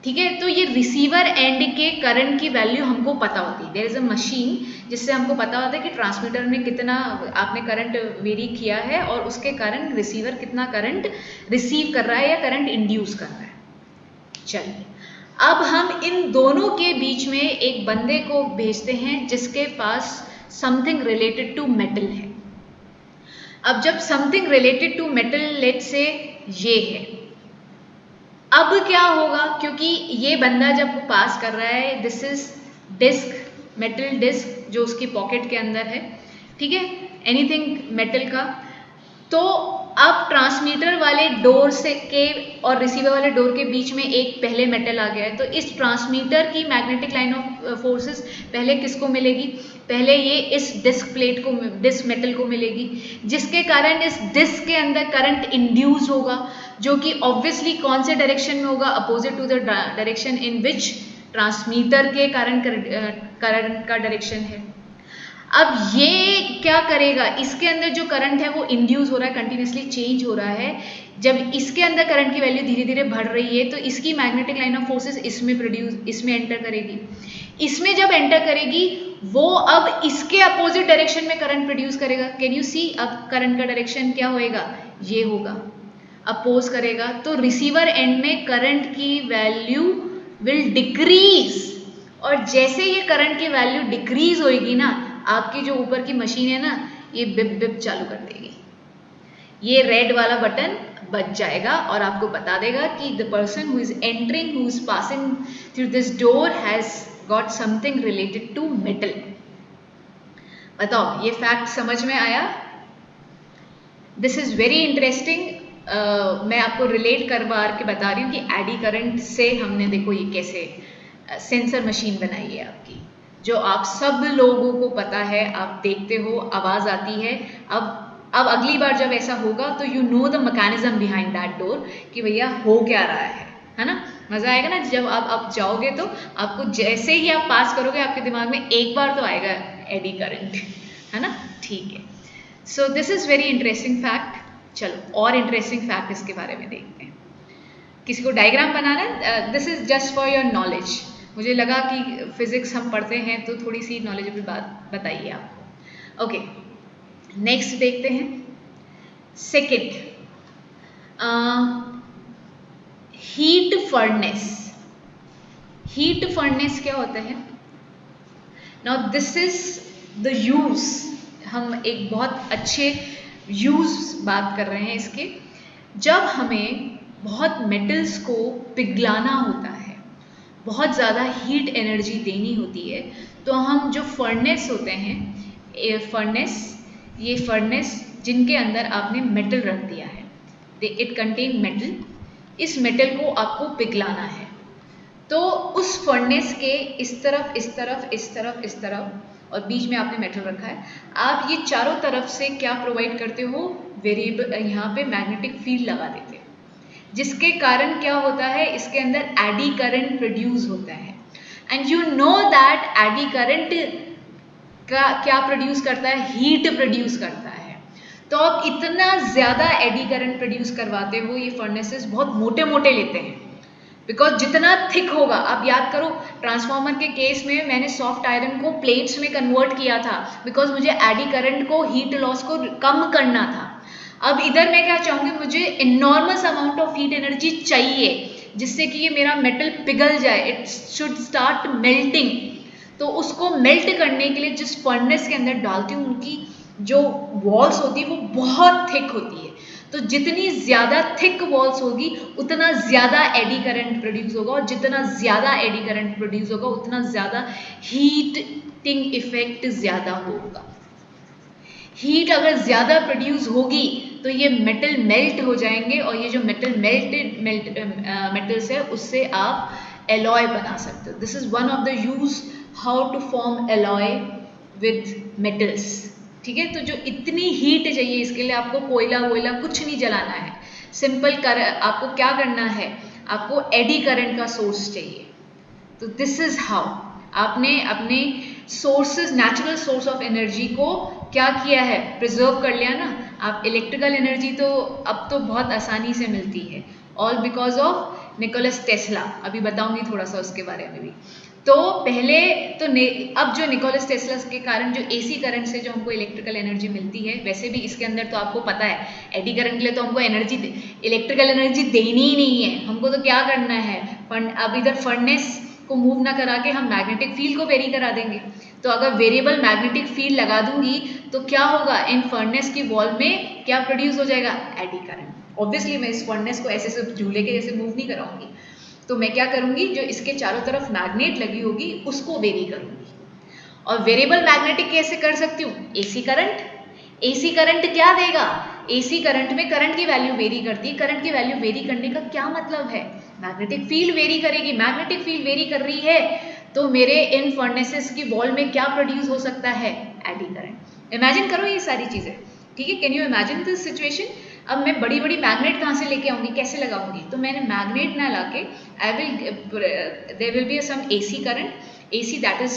ठीक है। तो ये रिसीवर एंड के करंट की वैल्यू हमको पता होती है। देयर इज अ मशीन जिससे हमको पता होता है कि ट्रांसमीटर में कितना आपने करंट वेरी किया है और उसके कारण रिसीवर कितना करंट रिसीव कर रहा है या करंट इंड्यूस कर रहा है। चलिए, अब हम इन दोनों के बीच में एक बंदे को भेजते हैं जिसके पास समथिंग रिलेटेड टू मेटल है। अब जब something related to metal let's say ये है, अब क्या होगा, क्योंकि ये बंदा जब पास कर रहा है, this is disc, metal disc जो उसकी पॉकेट के अंदर है, ठीक है, एनीथिंग मेटल का, तो अब ट्रांसमीटर वाले डोर से के और रिसीवर वाले डोर के बीच में एक पहले मेटल आ गया है, तो इस ट्रांसमीटर की मैग्नेटिक लाइन ऑफ फोर्सेस पहले किसको मिलेगी, पहले ये इस डिस्क प्लेट को, डिस्क मेटल को मिलेगी, जिसके कारण इस डिस्क के अंदर करंट इंड्यूस होगा, जो कि ऑब्वियसली कौन से डायरेक्शन में होगा, opposite to the direction in which transmitter के करंट का डायरेक्शन है। अब ये क्या करेगा, इसके अंदर जो करंट है वो इंड्यूस हो रहा है, कंटिन्यूसली चेंज हो रहा है, जब इसके अंदर करंट की वैल्यू धीरे धीरे बढ़ रही है तो इसकी मैग्नेटिक लाइन ऑफ फोर्सेस इसमें एंटर करेगी, इसमें जब एंटर करेगी वो अब इसके अपोजिट डायरेक्शन में करंट प्रोड्यूस करेगा। कैन यू सी, अब करंट का डायरेक्शन क्या होएगा, ये होगा, अपोज करेगा, तो रिसीवर एंड में करंट की वैल्यू विल डिक्रीज, और जैसे ये करंट की वैल्यू डिक्रीज होएगी ना, आपकी जो ऊपर की मशीन है ना, ये बिप बिप चालू कर देगी, ये रेड वाला बटन बच जाएगा और आपको बता देगा कि the person who is entering, who is passing through this door has got something related to metal. बताओ, ये फैक्ट समझ में आया? This is very interesting. मैं आपको रिलेट करवा के बता रही हूँ कि एडी करंट से हमने, देखो ये कैसे सेंसर मशीन बनाई है आपकी, जो आप सब लोगों को पता है, आप देखते हो आवाज आती है। अब अगली बार जब ऐसा होगा तो you know the mechanism behind that door कि भैया हो क्या रहा है ना। मजा आएगा ना जब आप जाओगे तो आपको जैसे ही आप पास करोगे आपके दिमाग में एक बार तो आएगा एडी करंट, है ना। ठीक है, सो this is very interesting fact. चलो और इंटरेस्टिंग फैक्ट इसके बारे में देखते हैं। किसी को डायग्राम बनाना है? This is just for your knowledge. मुझे लगा कि फिजिक्स हम पढ़ते हैं तो थोड़ी सी नॉलेजेबल बात बताइए आपको। ओके, नेक्स्ट देखते हैं। Second, heat furnace. Heat furnace क्या होता है? Now this is the use, हम एक बहुत अच्छे यूज बात कर रहे हैं इसके। जब हमें बहुत मेटल्स को पिघलाना होता है, बहुत ज़्यादा हीट एनर्जी देनी होती है, तो हम जो फर्नेस होते हैं, ये फर्नेस जिनके अंदर आपने मेटल रख दिया है, इट कंटेन मेटल, इस मेटल को आपको पिघलाना है, तो उस फर्नेस के इस तरफ इस तरफ इस तरफ इस तरफ और बीच में आपने मेटल रखा है, आप ये चारों तरफ से क्या प्रोवाइड करते हो, वेरिएबल, यहाँ पे मैग्नेटिक फील्ड लगा देते हो, जिसके कारण क्या होता है, इसके अंदर एडी करंट प्रोड्यूस होता है। And you know that eddy current का क्या प्रोड्यूस करता है, हीट प्रोड्यूस करता है। तो आप इतना ज़्यादा एडी करंट प्रोड्यूस करवाते हो, ये फर्नेसेस बहुत मोटे मोटे लेते हैं, बिकॉज जितना थिक होगा, आप याद करो ट्रांसफार्मर के केस में मैंने सॉफ्ट आयरन को प्लेट्स में कन्वर्ट किया था, बिकॉज मुझे एडी करंट को, हीट लॉस को कम करना था। अब इधर मैं क्या चाहूँगी, मुझे enormous amount of heat energy चाहिए जिससे कि ये मेरा मेटल पिघल जाए, इट शुड स्टार्ट मेल्टिंग। तो उसको मेल्ट करने के लिए जिस फर्नेस के अंदर डालती हूँ, उनकी जो वॉल्स होती है वो बहुत थिक होती है, तो जितनी ज़्यादा थिक वॉल्स होगी उतना ज़्यादा एडी करंट प्रोड्यूस होगा, और जितना ज़्यादा एडी करंट प्रोड्यूस होगा उतना ज़्यादा हीटिंग इफेक्ट ज़्यादा होगा। हीट अगर ज़्यादा प्रोड्यूस होगी तो ये मेटल मेल्ट हो जाएंगे, और ये जो मेटल्स है उससे आप एलॉय बना सकते हो। This is one of the use how to form alloy with metals. ठीक है, तो जो इतनी हीट चाहिए इसके लिए आपको कोयला वोयला कुछ नहीं जलाना है, सिंपल कर, आपको क्या करना है, आपको एडी करंट का सोर्स चाहिए। तो दिस इज हाउ आपने अपने sources, natural source of energy को क्या किया है, प्रिजर्व कर लिया ना। आप इलेक्ट्रिकल एनर्जी तो अब तो बहुत आसानी से मिलती है, all because of Nicholas Tesla. अभी बताऊंगी थोड़ा सा उसके बारे में भी। तो पहले तो अब जो निकोलस टेस्ला के कारण जो एसी करंट से जो हमको इलेक्ट्रिकल एनर्जी मिलती है, वैसे भी इसके अंदर तो आपको पता है एडी करंट के लिए तो हमको एनर्जी, इलेक्ट्रिकल एनर्जी देनी ही नहीं है, हमको तो क्या करना है, अब इधर फर्नेस को मूव ना करा के हम मैग्नेटिक फील्ड को वेरी करा देंगे। तो अगर वेरिएबल मैग्नेटिक फील्ड लगा दूंगी तो क्या होगा, इन फर्नेस की वॉल में क्या प्रोड्यूस हो जाएगा, एडी करंट। ऑब्वियसली मैं इस फर्नेस को ऐसे सिर्फ झूले के जैसे मूव नहीं कराऊंगी, तो मैं क्या करूंगी, जो इसके चारों तरफ मैग्नेट लगी होगी उसको वेरी करूंगी। और वेरिएबल मैग्नेटिक कैसे कर सकती हूँ, एसी करंट। एसी करंट क्या देगा, एसी करंट में करंट की वैल्यू वेरी करती है। करंट की वैल्यू वेरी करने का क्या मतलब है, मैग्नेटिक फील्ड वेरी करेगी। मैग्नेटिक फील्ड वेरी कर रही है तो मेरे इन फर्नेसेस की वॉल में क्या प्रोड्यूस हो सकता है, एडी करंट। इमेजिन करो ये सारी चीजें, ठीक है। Can you imagine this situation. अब मैं बड़ी बड़ी मैग्नेट कहाँ से लेके आऊंगी, कैसे लगाऊंगी, तो मैंने मैग्नेट ना लाके I will there will be some AC current, AC that is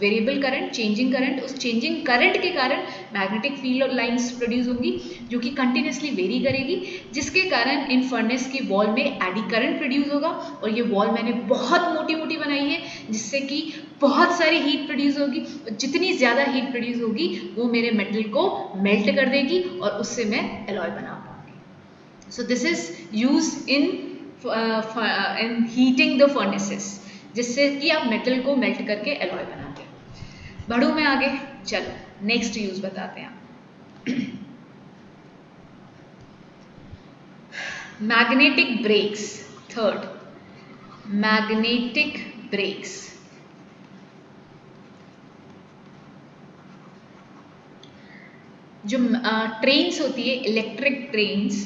variable current, changing current. उस चेंजिंग करंट के कारण मैग्नेटिक फील्ड लाइंस प्रोड्यूस होंगी जो कि कंटिन्यूसली वेरी करेगी, जिसके कारण इन फर्नेस की वॉल में एडी करंट प्रोड्यूस होगा। और ये वॉल मैंने बहुत मोटी मोटी बनाई है जिससे कि बहुत सारी हीट प्रोड्यूस होगी। जितनी ज़्यादा हीट प्रोड्यूस होगी वो मेरे मेटल को मेल्ट कर देगी और उससे मैं एलॉय बना पाऊंगी। सो this is use in heating the furnaces, जिससे कि आप मेटल को मेल्ट करके एलॉय बनाते हैं। बढ़ूँ मैं आगे, चलो नेक्स्ट यूज बताते हैं। Magnetic brakes, third magnetic brakes. जो ट्रेन्स होती है, इलेक्ट्रिक ट्रेन्स,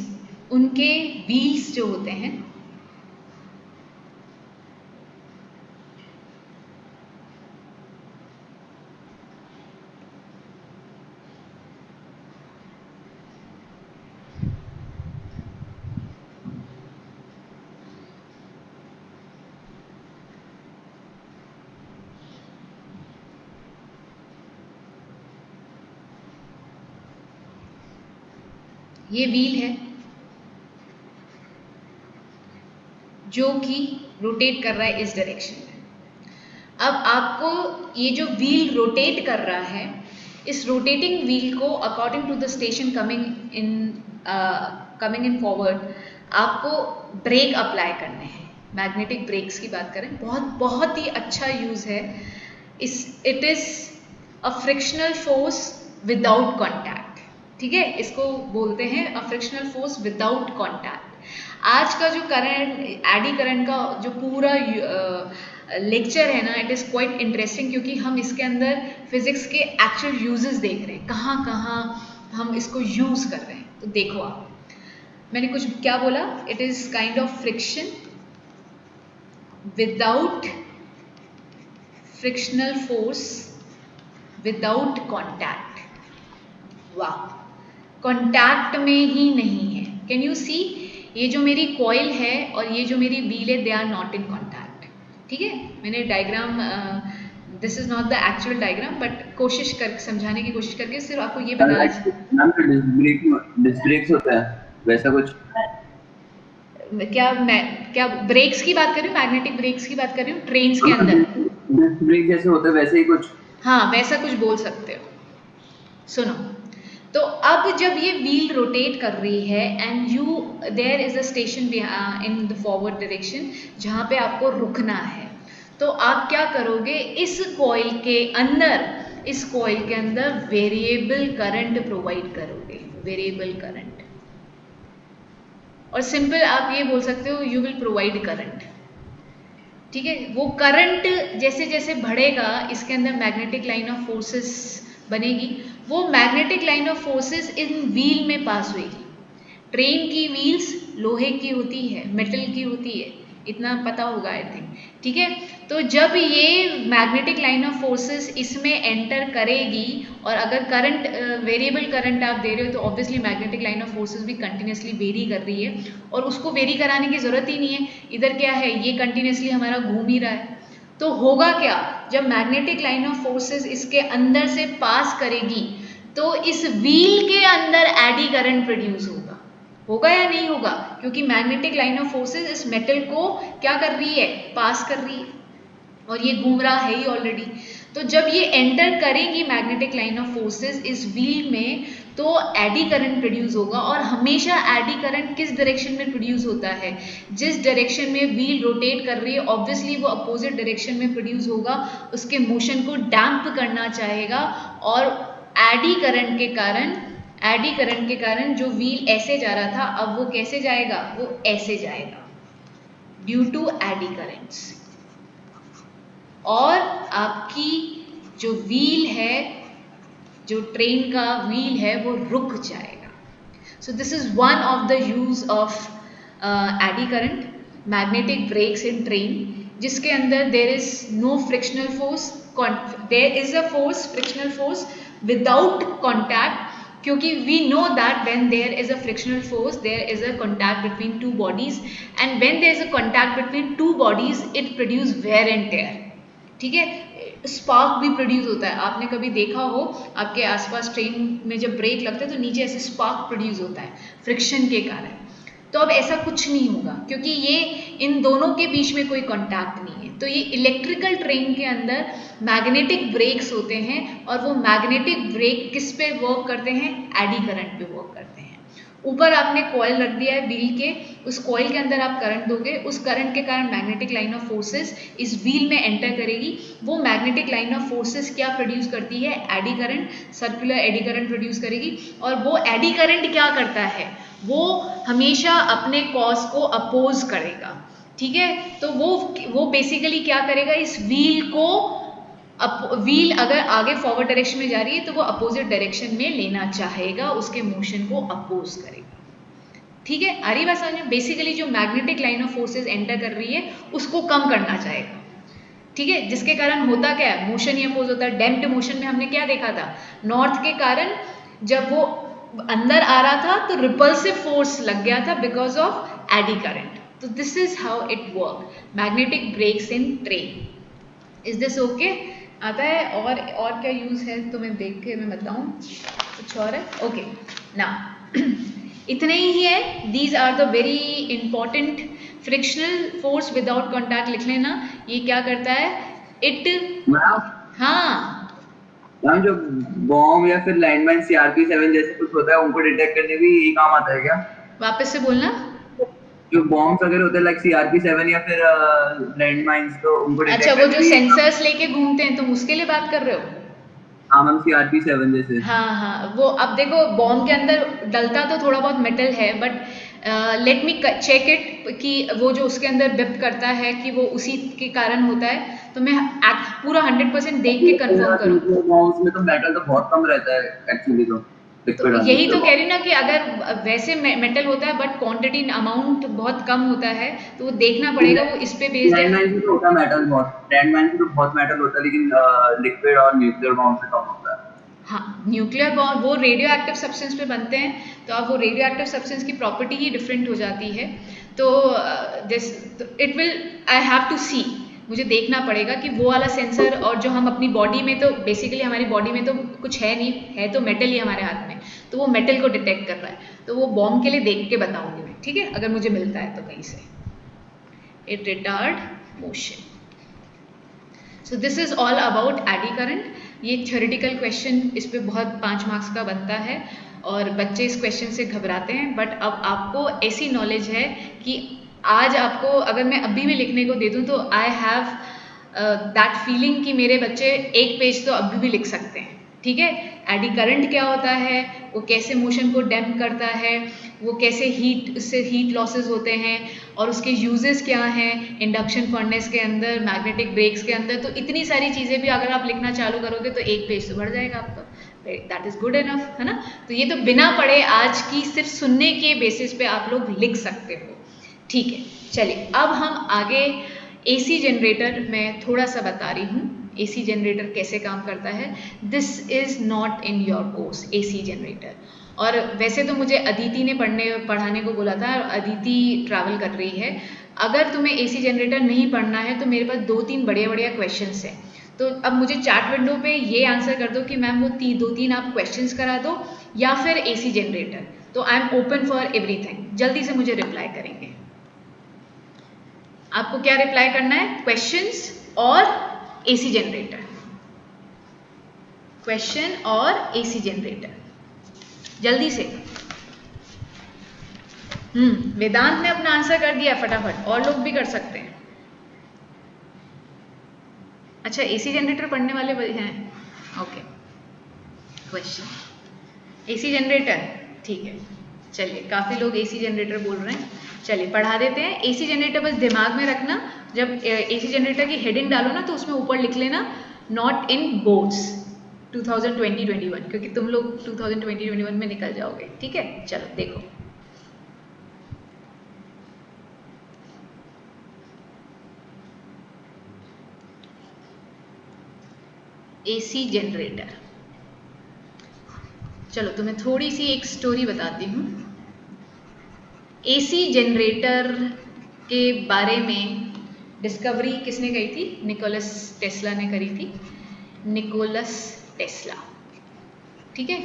उनके व्हील्स जो होते हैं, ये व्हील है जो कि रोटेट कर रहा है इस डायरेक्शन में। अब आपको ये जो व्हील रोटेट कर रहा है, इस रोटेटिंग व्हील को according to the station coming in forward आपको ब्रेक अप्लाई करने हैं। मैग्नेटिक ब्रेक्स की बात करें, बहुत ही अच्छा यूज है it is a frictional force without contact, ठीक है। इसको बोलते हैं अ फ्रिक्शनल फोर्स विदाउट कॉन्टैक्ट। आज का जो करंट, एडी करंट का जो पूरा लेक्चर है ना, इट इज़ क्वाइट इंटरेस्टिंग, क्योंकि हम इसके अंदर फिजिक्स के एक्चुअल यूजेस देख रहे हैं, कहाँ कहाँ हम इसको यूज कर रहे हैं। तो देखो आप, मैंने कुछ क्या बोला, it is kind of friction without frictional force without contact. वाह, कॉन्टैक्ट में ही नहीं है। कैन यू सी, ये जो मेरी कॉइल है और ये जो मेरी व्हील है, they are not in contact, ठीक है। मैंने diagram, this is not the actual diagram, but कोशिश कर समझाने की कोशिश करके सिर्फ आपको ये बताना। डिस्क ब्रेक्स होता है वैसा कुछ, क्या ब्रेक्स की बात कर रही हूँ, मैग्नेटिक ब्रेक्स की बात कर रही हूँ, ट्रेन्स के अंदर डिस्क ब्रेक जैसे होता है वैसे ही कुछ, हाँ वैसा कुछ बोल सकते हो। सुनो, तो अब जब ये व्हील रोटेट कर रही है and you there is a station in the forward direction जहाँ पे आपको रुकना है, तो आप क्या करोगे, इस कॉइल के अंदर वेरिएबल करंट प्रोवाइड करोगे, वेरिएबल करंट। और सिंपल आप ये बोल सकते हो, यू विल प्रोवाइड करंट, ठीक है। वो करंट जैसे जैसे बढ़ेगा, इसके अंदर मैग्नेटिक लाइन ऑफ फोर्सेस बनेगी। वो magnetic line of forces in wheel में पास होगी। ट्रेन की व्हील्स लोहे की होती है, मेटल की होती है, इतना पता होगा आई थिंक, ठीक है। तो जब ये मैग्नेटिक लाइन ऑफ फोर्सेस इसमें एंटर करेगी, और अगर करंट वेरिएबल करंट आप दे रहे हो, तो obviously magnetic line of forces भी कंटिन्यूसली वेरी कर रही है, और उसको वेरी कराने की ज़रूरत ही नहीं है। इधर क्या है, ये कंटिन्यूसली हमारा घूम ही रहा है। तो होगा क्या, जब मैग्नेटिक लाइन ऑफ फोर्सेस इसके अंदर से पास करेगी, तो इस व्हील के अंदर एडी करंट प्रोड्यूस होगा या नहीं होगा, क्योंकि मैग्नेटिक लाइन ऑफ फोर्सेस इस मेटल को क्या कर रही है, पास कर रही है, और ये घूम रहा है ही ऑलरेडी। तो जब ये एंटर करेगी मैग्नेटिक लाइन ऑफ फोर्सेस इस व्हील में, तो एडी करंट प्रोड्यूस होगा। और हमेशा एडी करंट किस डायरेक्शन में प्रोड्यूस होता है, जिस डायरेक्शन में व्हील रोटेट कर रही है, ऑब्वियसली वो अपोजिट डायरेक्शन में प्रोड्यूस होगा, उसके मोशन को डैम्प करना चाहेगा, और एडी करंट के कारण एडी करंट के कारण जो व्हील ऐसे जा रहा था अब वो कैसे जाएगा, वो ऐसे जाएगा ड्यू टू एडी करंट्स। और आपकी जो व्हील है, जो ट्रेन का व्हील है वो रुक जाएगा। So this is one of the use of eddy current, magnetic brakes in train, जिसके अंदर there is no frictional force, there is a force, frictional force without contact, क्योंकि we know that when there is a frictional force there is a contact between two bodies, and when there is a contact between two bodies it produce wear and tear. ठीक है, spark भी produce होता है। आपने कभी देखा हो आपके आसपास ट्रेन में जब ब्रेक लगता है तो नीचे ऐसे स्पार्क प्रोड्यूस होता है फ्रिक्शन के कारण। तो अब ऐसा कुछ नहीं होगा क्योंकि ये इन दोनों के बीच में कोई कांटेक्ट नहीं है। तो ये इलेक्ट्रिकल ट्रेन के अंदर मैग्नेटिक ब्रेक्स होते हैं और वो मैग्नेटिक ब्रेक किस पे वर्क करते हैं, एडी करंट पे वर्क करते हैं। ऊपर आपने कॉइल रख दिया है व्हील के, उस कॉइल के अंदर आप करंट दोगे, उस करंट के कारण मैग्नेटिक लाइन ऑफ फोर्सेस इस व्हील में एंटर करेगी। वो मैग्नेटिक लाइन ऑफ फोर्सेस क्या प्रोड्यूस करती है, eddy current, circular eddy current produce करेगी। और वो एडी करंट क्या करता है, वो हमेशा अपने कॉज को अपोज करेगा। ठीक है, तो वो बेसिकली क्या करेगा, इस व्हील को व्हील अगर आगे फॉरवर्ड डायरेक्शन में जा रही है तो वो अपोजिट डायरेक्शन में लेना चाहेगा, उसके मोशन को अपोज करेगा। ठीक है, आ रही बात समझ में? बेसिकली जो magnetic line of forces enter कर रही है उसको कम करना चाहेगा। ठीक है, जिसके कारण होता क्या है, मोशन ही अपोज होता है। डैम्प्ड मोशन में हमने क्या देखा था, नॉर्थ के कारण जब वो अंदर आ रहा था तो रिपल्सिव फोर्स लग गया था बिकॉज ऑफ एडी करंट। तो this is how it work, magnetic brakes in train. Is this okay? आता है? और क्या यूज है तो मैं देख के मैं बताऊं, कुछ और है? ओके ना इतने ही है। These are the very important. Frictional force without contact लिख लेना, ये क्या करता है, इट, हाँ मैम जो बॉम्ब या फिर लैंडमाइन CRP-7 जैसे कुछ होता है उनको डिटेक्ट करने भी यही काम आता है क्या? वापस से बोलना। जो बॉम्ब्स वगैरह होते हैं लाइक CRP-7 या फिर लैंडमाइंस, तो उनको अच्छा, डिटेक्ट वो करने जो भी यही काम। सेंसर्स लेके घूमते हैं तुम उसके लिए बात कर रहे हो? हाँ मैम, CRP-7 जैसे। हाँ हाँ, वो अब देखो बॉम्ब के अंदर डलता तो थोड़ा बहुत मेटल है, but let me check it कि वो जो उसके अंदर बिप करता है कि वो उसी के कारण होता है, तो मैं पूरा 100% देख के कंफर्म करूँ। न्यूक्लियर बॉम्ब्स में तो मेटल तो बहुत कम रहता है एक्चुअली, तो तो लिक्विड यही न्यूक्लियर तो कह बॉम्ब। रही हूँ ना कि अगर वैसे मेटल होता है बट क्वांटिटी अमाउंट बहुत कम होता है, तो वो देखना पड़ेगा, वो इस पे बेस्ड है। लैंडमाइंस में तो होता है मेटल बहुत, लैंडमाइंस में तो बहुत मेटल होता है, लेकिन लिक्विड और न्यूक्लियर बॉम्ब से कम होता है। हाँ, न्यूक्लियर बॉम्ब वो रेडियो एक्टिव सब्सटेंस पे बनते हैं, तो अब वो रेडियो एक्टिव सब्सटेंस की प्रॉपर्टी ही डिफरेंट हो जाती है। तो this it will, I have to see, मुझे देखना पड़ेगा कि वो वाला सेंसर और जो हम अपनी बॉडी में, तो बेसिकली हमारी बॉडी में तो कुछ है नहीं, है तो मेटल ही हमारे हाथ में, तो वो मेटल को डिटेक्ट कर रहा है, तो वो बॉम्ब के लिए देख के बताऊंगी मैं। ठीक है, अगर मुझे मिलता है तो कहीं से। It retard motion. So this is all about eddy current. ये थ्योरेटिकल क्वेश्चन, इस पे बहुत 5 मार्क्स का बनता है और बच्चे इस क्वेश्चन से घबराते हैं, बट अब आपको ऐसी नॉलेज है कि आज आपको अगर मैं अभी भी लिखने को दे दूँ तो आई हैव दैट फीलिंग कि मेरे बच्चे एक पेज तो अभी भी लिख सकते हैं। ठीक है, एडी करंट क्या होता है, वो कैसे मोशन को डैम्प करता है, वो कैसे हीट, उससे हीट लॉसेस होते हैं और उसके यूजेस क्या हैं इंडक्शन फर्नेस के अंदर, मैग्नेटिक ब्रेक्स के अंदर। तो इतनी सारी चीज़ें भी अगर आप लिखना चालू करोगे तो एक पेज तो बढ़ जाएगा आपका, दैट इज़ गुड इनफ, है ना? तो ये तो बिना पढ़े आज की सिर्फ सुनने के बेसिस पे आप लोग लिख सकते हो। ठीक है, चलिए अब हम आगे AC जनरेटर में थोड़ा सा बता रही हूँ, AC जनरेटर कैसे काम करता है। This is not in your course AC generator. और वैसे तो मुझे अदिति ने पढ़ाने को बोला था, और अदिति ट्रैवल कर रही है। अगर तुम्हें AC जनरेटर नहीं पढ़ना है तो मेरे पास 2-3 बढ़िया क्वेश्चंस हैं। तो अब मुझे चैट विंडो पे ये आंसर कर दो कि मैम वो 2-3 आप क्वेश्चंस करा दो या फिर AC जनरेटर। तो I am open for everything, जल्दी से मुझे रिप्लाई करेंगे। आपको क्या रिप्लाई करना है, क्वेश्चंस और AC जनरेटर, क्वेश्चन और AC जनरेटर, जल्दी से। वेदांत ने अपना आंसर कर दिया फटाफट, और लोग भी कर सकते हैं। अच्छा, AC जनरेटर पढ़ने वाले हैं, ओके। क्वेश्चन, एसी जनरेटर, ठीक है। चलिए, काफ़ी लोग एसी जनरेटर बोल रहे हैं, चलिए पढ़ा देते हैं। एसी जनरेटर बस दिमाग में रखना, जब एसी जनरेटर की हेडिंग डालो ना तो उसमें ऊपर लिख लेना नॉट इन बोर्ड्स 2020-21, क्योंकि तुम लोग 2020-21 में निकल जाओगे, ठीक है। चलो देखो, एसी जनरेटर। चलो तुम्हें थोड़ी सी एक स्टोरी बताती हूँ। एसी जनरेटर के बारे में डिस्कवरी किसने करी थी? निकोलस टेस्ला ने करी थी। निकोलस टेस्ला, ठीक है,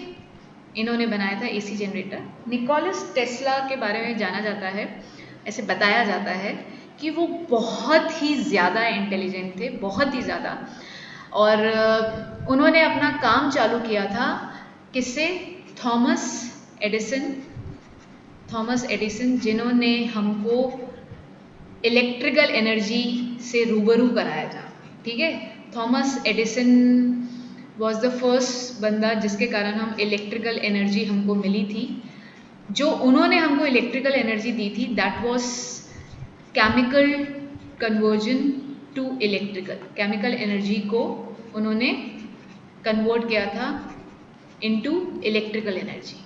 इन्होंने बनाया था एसी जनरेटर। निकोलस टेस्ला के बारे में जाना जाता है, ऐसे बताया जाता है कि वो बहुत ही ज़्यादा इंटेलिजेंट थे, बहुत ही ज़्यादा। और उन्होंने अपना काम चालू किया था किससे? Thomas Edison. थॉमस एडिसन जिन्होंने हमको इलेक्ट्रिकल एनर्जी से रूबरू कराया था, ठीक है। Thomas Edison was the first बंदा जिसके कारण हम इलेक्ट्रिकल एनर्जी हमको मिली थी। जो उन्होंने हमको इलेक्ट्रिकल एनर्जी दी थी that was chemical conversion to electrical. Chemical energy को उन्होंने कन्वर्ट किया था इनटू इलेक्ट्रिकल एनर्जी।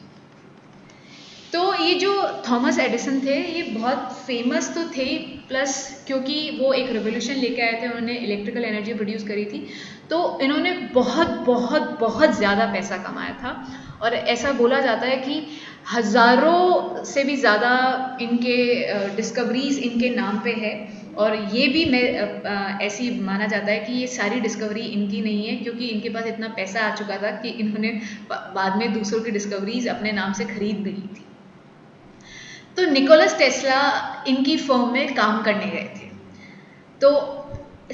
तो ये जो थॉमस एडिसन थे ये बहुत फेमस तो थे, प्लस क्योंकि वो एक रेवोल्यूशन लेके आए थे, उन्होंने इलेक्ट्रिकल एनर्जी प्रोड्यूस करी थी, तो इन्होंने बहुत बहुत बहुत ज़्यादा पैसा कमाया था। और ऐसा बोला जाता है कि हज़ारों से भी ज़्यादा इनके डिस्कवरीज इनके नाम पे है। और ये भी मैं ऐसी माना जाता है कि ये सारी डिस्कवरी इनकी नहीं है, क्योंकि इनके पास इतना पैसा आ चुका था कि इन्होंने बाद में दूसरों की डिस्कवरीज अपने नाम से खरीद भी ली थी। तो निकोलस टेस्ला इनकी फर्म में काम करने गए थे। तो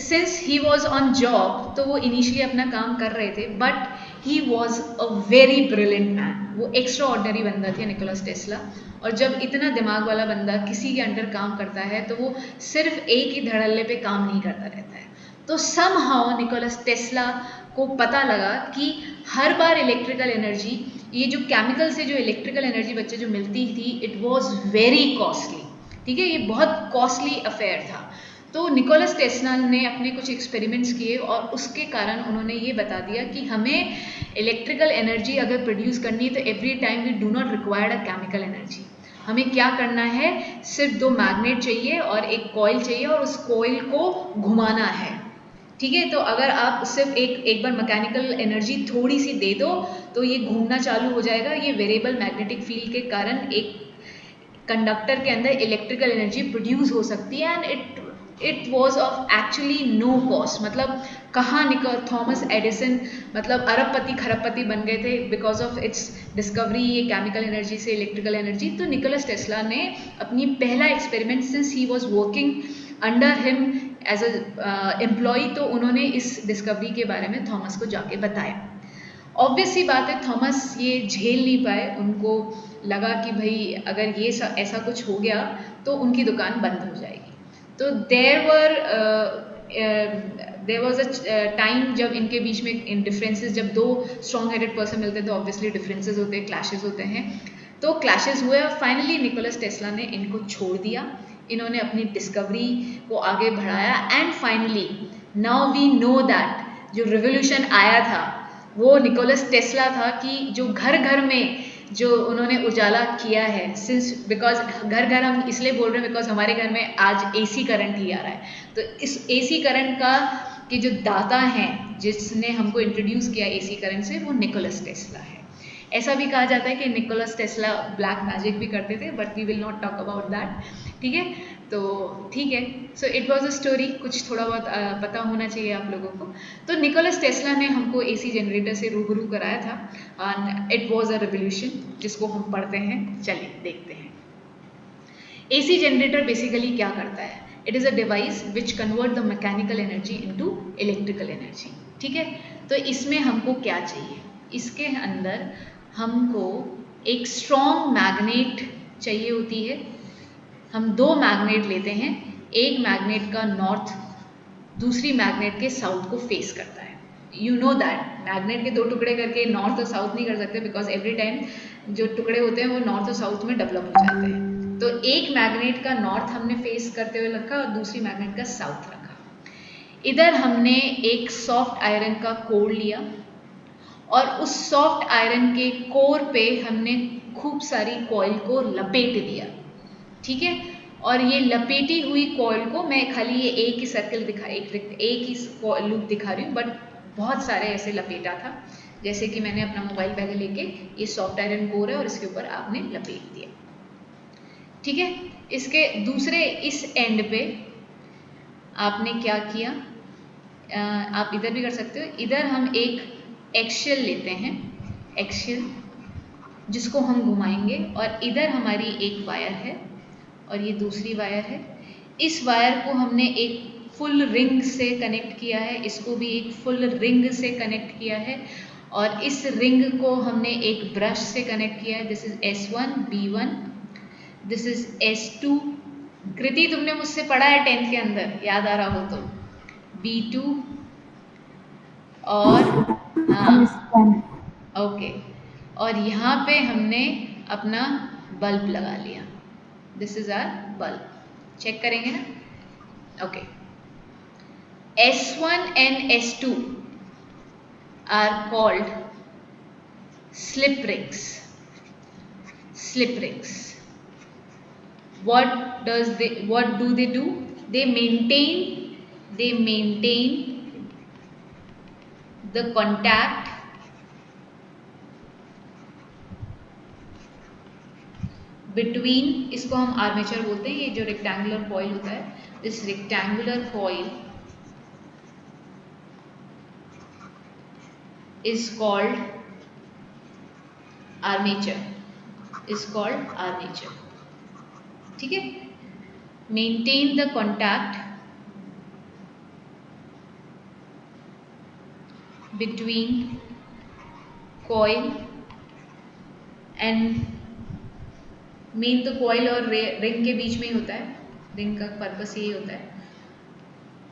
since he was on job, तो वो इनिशियली अपना काम कर रहे थे, but he was a very brilliant man. वो एक्स्ट्रा ऑर्डनरी बंदा थे निकोलस टेस्ला। और जब इतना दिमाग वाला बंदा किसी के अंडर काम करता है तो वो सिर्फ एक ही धड़ल्ले पे काम नहीं करता रहता है। तो समहाउ निकोलस टेस्ला को पता लगा कि हर बार इलेक्ट्रिकल एनर्जी, ये जो केमिकल से जो इलेक्ट्रिकल एनर्जी बच्चे जो मिलती थी, इट वॉज वेरी कॉस्टली, ठीक है, ये बहुत कॉस्टली अफेयर था। तो निकोलस टेस्ला ने अपने कुछ एक्सपेरिमेंट्स किए और उसके कारण उन्होंने ये बता दिया कि हमें इलेक्ट्रिकल एनर्जी अगर प्रोड्यूस करनी है तो every time we do not required a chemical energy. हमें क्या करना है, सिर्फ दो मैग्नेट चाहिए और एक कॉइल चाहिए और उस कॉइल को घुमाना है, ठीक है। तो अगर आप सिर्फ एक बार मैकेनिकल एनर्जी थोड़ी सी दे दो तो ये घूमना चालू हो जाएगा। ये वेरिएबल मैग्नेटिक फील्ड के कारण एक कंडक्टर के अंदर इलेक्ट्रिकल एनर्जी प्रोड्यूस हो सकती है। And it was of actually no cost. मतलब कहाँ थॉमस एडिसन मतलब अरबपति खरबपति बन गए थे बिकॉज ऑफ इट्स डिस्कवरी, ये केमिकल एनर्जी से इलेक्ट्रिकल एनर्जी। तो निकोलस टेस्ला ने अपनी पहला experiment, since he was working under him as a employee, तो उन्होंने इस डिस्कवरी के बारे में थॉमस को जाके बताया। ऑब्वियस सी बात है थॉमस ये झेल नहीं पाए, उनको लगा कि भाई अगर ये ऐसा कुछ हो गया तो उनकी दुकान बंद हो जाएगी। तो देयर वॉज अ टाइम जब इनके बीच में इन डिफरेंसेस, जब दो स्ट्रॉन्ग हेडेड पर्सन मिलते हैं तो ऑब्वियसली डिफरेंसेस होते हैं, क्लैशेस होते हैं। तो क्लैशेस हुए और फाइनली निकोलस टेस्ला ने इनको छोड़ दिया। इन्होंने अपनी डिस्कवरी को आगे बढ़ाया and finally now we know that जो रिवोल्यूशन आया था वो निकोलस टेस्ला था, कि जो घर घर में जो उन्होंने उजाला किया है। सिंस बिकॉज घर घर हम इसलिए बोल रहे हैं बिकॉज हमारे घर में आज एसी करंट ही आ रहा है। तो इस एसी करंट का कि जो दाता हैं, जिसने हमको इंट्रोड्यूस किया एसी करंट से, वो निकोलस टेस्ला है। ऐसा भी कहा जाता है कि निकोलस टेस्ला ब्लैक मैजिक भी करते थे, but we will not talk about that, ठीक है। तो ठीक है, so it was a story, कुछ थोड़ा बहुत पता होना चाहिए आप लोगों को। तो निकोलस टेस्ला ने हमको एसी जनरेटर से रूबरू कराया था and it was a revolution जिसको हम पढ़ते हैं। चलिए देखते हैं एसी जनरेटर बेसिकली क्या करता है। It is a device which convert the mechanical energy into electrical energy, ठीक है। तो इसमें हमको क्या चाहिए, इसके अंदर हमको एक स्ट्रॉन्ग मैग्नेट चाहिए होती है। हम दो मैग्नेट लेते हैं, एक मैग्नेट का नॉर्थ दूसरी मैग्नेट के साउथ को फेस करता है, यू नो दैट मैग्नेट के दो टुकड़े करके नॉर्थ और साउथ नहीं कर सकते, बिकॉज एवरी टाइम जो टुकड़े होते हैं वो नॉर्थ और साउथ में डेवलप हो जाते हैं। तो एक मैग्नेट का नॉर्थ हमने फेस करते हुए रखा और दूसरी मैग्नेट का साउथ रखा। इधर हमने एक सॉफ्ट आयरन का कोर लिया और उस सॉफ्ट आयरन के कोर पे हमने खूब सारी कॉइल को लपेट दिया, ठीक है। और ये लपेटी हुई कॉइल को मैं खाली ये एक ही सर्कल दिखा एक ही लूप दिखा रही हूँ, बट बहुत सारे ऐसे लपेटा था। जैसे कि मैंने अपना मोबाइल पहले लेके ये सॉफ्ट आयरन कोर है और इसके ऊपर आपने लपेट दिया, ठीक है। इसके दूसरे इस एंड पे आपने क्या किया, आप इधर भी कर सकते हो। इधर हम एक एक्सेल लेते हैं, एक्सेल जिसको हम घुमाएंगे, और इधर हमारी एक वायर है और ये दूसरी वायर है। इस वायर को हमने एक फुल रिंग से कनेक्ट किया है, इसको भी एक फुल रिंग से कनेक्ट किया है, और इस रिंग को हमने एक ब्रश से कनेक्ट किया है। This is S1 B1, this is S2। कृति तुमने मुझसे पढ़ा है 10th के अंदर, याद आ रहा हो तो, B2 और हाँ ओके। और यहाँ पे हमने अपना बल्ब लगा लिया, this is our bulb. Check करेंगे ना, okay. S1 and S2 are called slip rings. Slip rings. What do they do? They maintain the contact between, इसको हम आर्मेचर बोलते हैं, ये जो रेक्टेंगुलर कॉइल होता है, this rectangular coil is called armature, ठीक है। maintain the contact between coil and main तो कॉइल और रिंग के बीच में ही होता है। रिंग का पर्पस यही होता है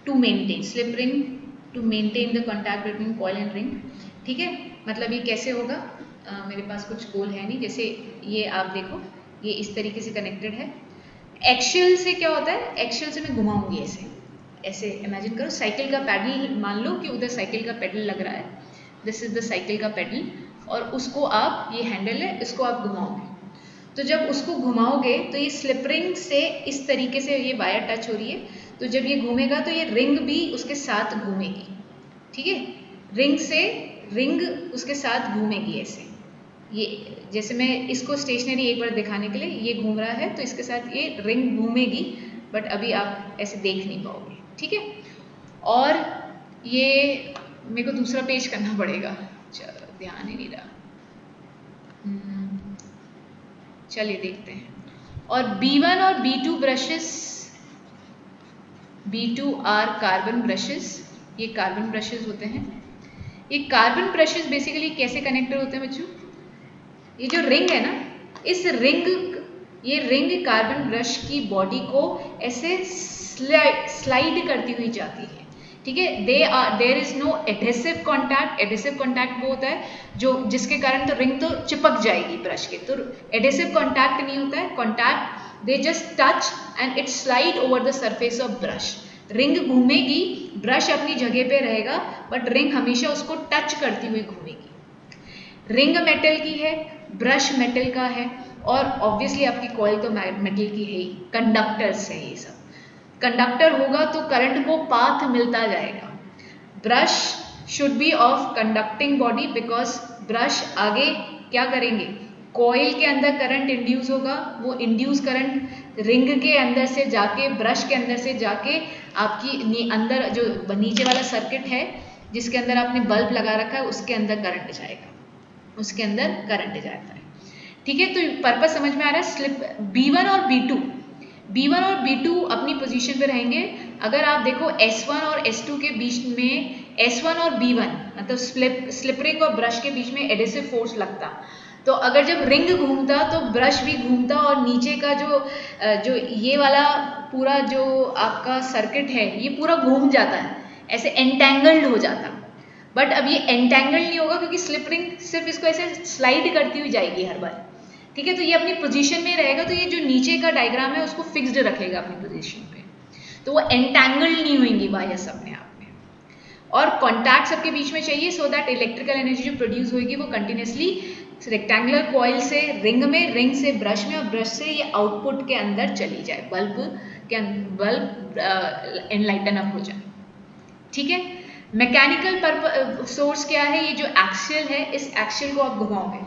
to maintain, slip ring to maintain the contact between coil and ring, ठीक है। मतलब ये कैसे होगा, मेरे पास कुछ गोल है नहीं। जैसे ये आप देखो, ये इस तरीके से कनेक्टेड है। एक्शियल से क्या होता है, एक्शियल से मैं घुमाऊंगी ऐसे ऐसे, इमेजिन करो साइकिल का पैडल, मान लो कि उधर साइकिल का पैडल लग रहा है, दिस इज द साइकिल का पैडल, और उसको आप, ये हैंडल है, इसको आप घुमाओगे। तो जब उसको घुमाओगे तो ये स्लिप रिंग से इस तरीके से ये वायर टच हो रही है, तो जब ये घूमेगा तो ये रिंग भी उसके साथ घूमेगी, ठीक है। रिंग उसके साथ घूमेगी ऐसे। ये जैसे मैं इसको स्टेशनरी एक बार दिखाने के लिए, ये घूम रहा है तो इसके साथ ये रिंग घूमेगी, बट अभी आप ऐसे देख नहीं पाओगे, ठीक है। और ये मेरे को दूसरा पेज करना पड़ेगा, चलो ध्यान ही नहीं रहा, चलिए देखते हैं। और B1 और B2 brushes, B2 are carbon brushes, ये कार्बन ब्रशेस होते हैं। ये कार्बन ब्रशेस बेसिकली कैसे कनेक्टेड होते हैं बच्चों, ये जो रिंग है ना, इस रिंग, ये रिंग कार्बन ब्रश की बॉडी को ऐसे स्लाइड करती हुई जाती है, ठीक है। There is no adhesive contact. Adhesive contact वो होता है जो जिसके कारण तो रिंग तो चिपक जाएगी ब्रश के, तो एडहेसिव कॉन्टैक्ट नहीं होता है। Contact they just touch and it slide over the surface of brush. Ring घूमेगी, ब्रश अपनी जगह पे रहेगा, बट रिंग हमेशा उसको टच करती हुई घूमेगी। रिंग मेटल की है, ब्रश मेटल का है, और ऑब्वियसली आपकी कॉइल तो मेटल की है ही, कंडक्टर्स है ये सब। कंडक्टर होगा तो करंट को पाथ मिलता जाएगा। Brush should be of conducting body, because brush आगे क्या करेंगे, कॉइल के अंदर करंट इंड्यूस होगा, वो इंड्यूस करंट रिंग के अंदर से जाके, ब्रश के अंदर से जाके आपकी अंदर जो नीचे वाला सर्किट है जिसके अंदर आपने बल्ब लगा रखा है, उसके अंदर करंट जाएगा, उसके अंदर करंट जाता है, ठीक है। तो पर्पस समझ में आ रहा है। स्लिप B1 और B2 अपनी पोजीशन पे रहेंगे। अगर आप देखो S1 और S2 के बीच में, S1 और B1 मतलब स्लिप रिंग और ब्रश के बीच में एडहेसिव फोर्स लगता, तो अगर जब रिंग घूमता तो ब्रश भी घूमता, और नीचे का जो ये वाला पूरा जो आपका सर्किट है ये पूरा घूम जाता है, ऐसे एंटेंगल्ड हो जाता। बट अब ये एंटेंगल नहीं होगा क्योंकि स्लिप रिंग सिर्फ इसको ऐसे स्लाइड करती हुई जाएगी हर बार, ठीक है। तो ये अपनी पोजीशन में रहेगा, तो ये जो नीचे का डायग्राम है उसको फिक्स्ड रखेगा अपनी पोजीशन पे, तो वो एंटेंगल नहीं होंगी बायस अपने आप में। और कॉन्टैक्ट सबके बीच में चाहिए सो दैट इलेक्ट्रिकल एनर्जी जो प्रोड्यूस होगी वो कंटिन्यूसली रेक्टेंगुलर कॉइल से रिंग में, रिंग से ब्रश में, और ब्रश से ये आउटपुट के अंदर चली जाए, बल्ब के बल्ब एनलाइटन अप हो जाए, ठीक है। मैकेनिकल सोर्स क्या है, ये जो एक्सियल है, इस एक्सियल को आप घुमाओगे,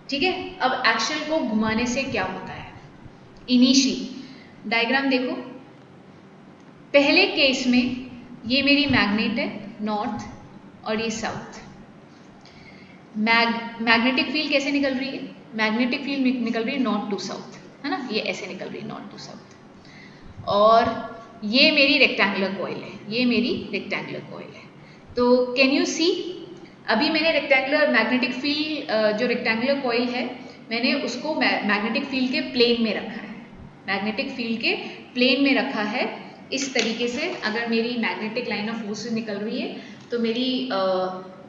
ठीक है। अब एक्सियल को घुमाने से क्या होता है, इनिशियली डायग्राम देखो, पहले केस में ये मेरी मैग्नेट है नॉर्थ और ये साउथ। मैग्नेटिक फील्ड कैसे निकल रही है, मैग्नेटिक फील्ड निकल रही है नॉर्थ टू साउथ, है ना, ये ऐसे निकल रही है नॉर्थ टू साउथ। और ये मेरी रेक्टेंगुलर कॉइल है, ये मेरी रेक्टेंगुलर कॉइल है। तो कैन यू सी, अभी मैंने रेक्टेंगुलर मैग्नेटिक फील्ड जो रेक्टेंगुलर कॉइल है मैंने उसको मैग्नेटिक फील्ड के प्लेन में रखा है, मैग्नेटिक फील्ड के प्लेन में रखा है इस तरीके से। अगर मेरी मैग्नेटिक लाइन ऑफ फोर्स निकल रही है तो मेरी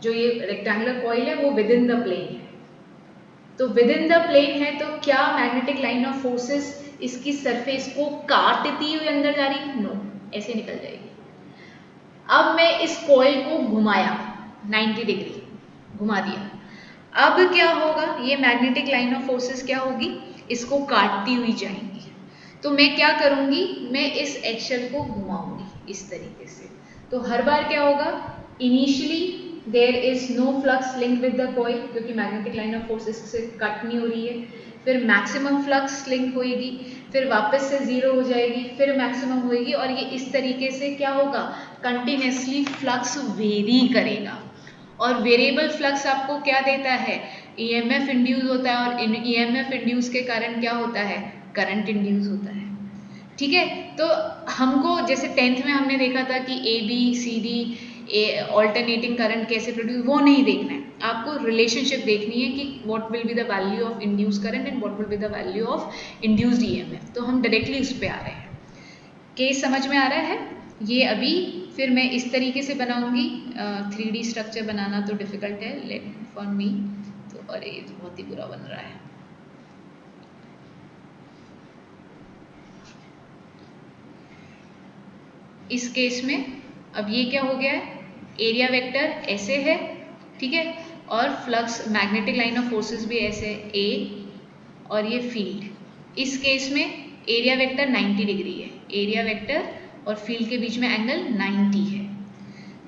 जो ये रेक्टेंगुलर कॉइल है वो विद इन द प्लेन है। तो विद इन द प्लेन है तो क्या मैग्नेटिक लाइन ऑफ फोर्सेस इसकी सरफेस को काटती हुई अंदर जा रही, नो, ऐसे निकल जाएगी। अब मैं इस कॉइल को घुमाया 90 डिग्री, घुमा दिया, अब क्या होगा, ये मैग्नेटिक लाइन ऑफ फोर्सेस क्या होगी, इसको काटती हुई जाएंगी। तो मैं क्या करूंगी, मैं इस एक्सल को घुमाऊंगी इस तरीके से। तो हर बार क्या होगा, initially there is no flux link with the coil क्योंकि मैग्नेटिक लाइन ऑफ फोर्सेस से कट नहीं हो रही है, फिर मैक्सिमम फ्लक्स लिंक होएगी, फिर वापस से जीरो हो जाएगी, फिर मैक्सिमम होएगी, और ये इस तरीके से क्या होगा, कंटिन्यूसली फ्लक्स वेरी करेगा। और वेरिएबल फ्लक्स आपको क्या देता है, ईएमएफ इंड्यूस होता है, और ईएमएफ इंड्यूस के कारण क्या होता है, करंट इंड्यूस होता है, ठीक है। तो हमको जैसे 10th में हमने देखा था कि A B C D alternating current कैसे प्रोड्यूस, वो नहीं देखना है आपको, रिलेशनशिप देखनी है कि what will be the value of induce current and what will be the value of induced EMF. तो हम डायरेक्टली उस पर आ रहे हैं, केस समझ में आ रहा है। ये अभी फिर मैं इस तरीके से बनाऊंगी, 3D स्ट्रक्चर बनाना तो डिफिकल्ट है लेट फॉर मी, तो अरे ये तो बहुत ही बुरा बन रहा है। इस केस में अब ये क्या हो गया है, एरिया वेक्टर ऐसे है, ठीक है, और flux magnetic line of forces भी ऐसे ए, और ये फील्ड। इस केस में एरिया वेक्टर 90 डिग्री है, एरिया वेक्टर और फील्ड के बीच में एंगल 90 है।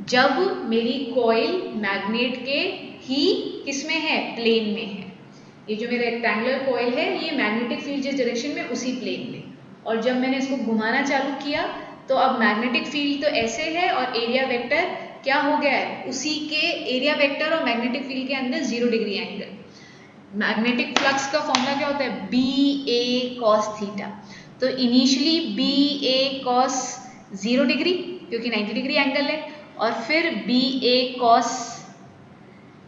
जब मेरी कॉइल मैग्नेट के ही किस में है, प्लेन में है, ये जो मेरा रेक्टेंगुलर कॉइल है ये मैग्नेटिक फील्ड जिस डायरेक्शन में उसी प्लेन में, और जब मैंने इसको घुमाना चालू किया तो अब मैग्नेटिक फील्ड तो ऐसे है और एरिया वेक्टर क्या हो गया है, उसी के एरिया वेक्टर और मैग्नेटिक फील्ड के अंदर 0 डिग्री एंगल। मैग्नेटिक फ्लक्स का फॉर्मूला क्या होता है, बी ए कॉस थीटा। तो initially B A cos 0 degree क्योंकि 90 डिग्री एंगल है, और फिर बी ए कॉस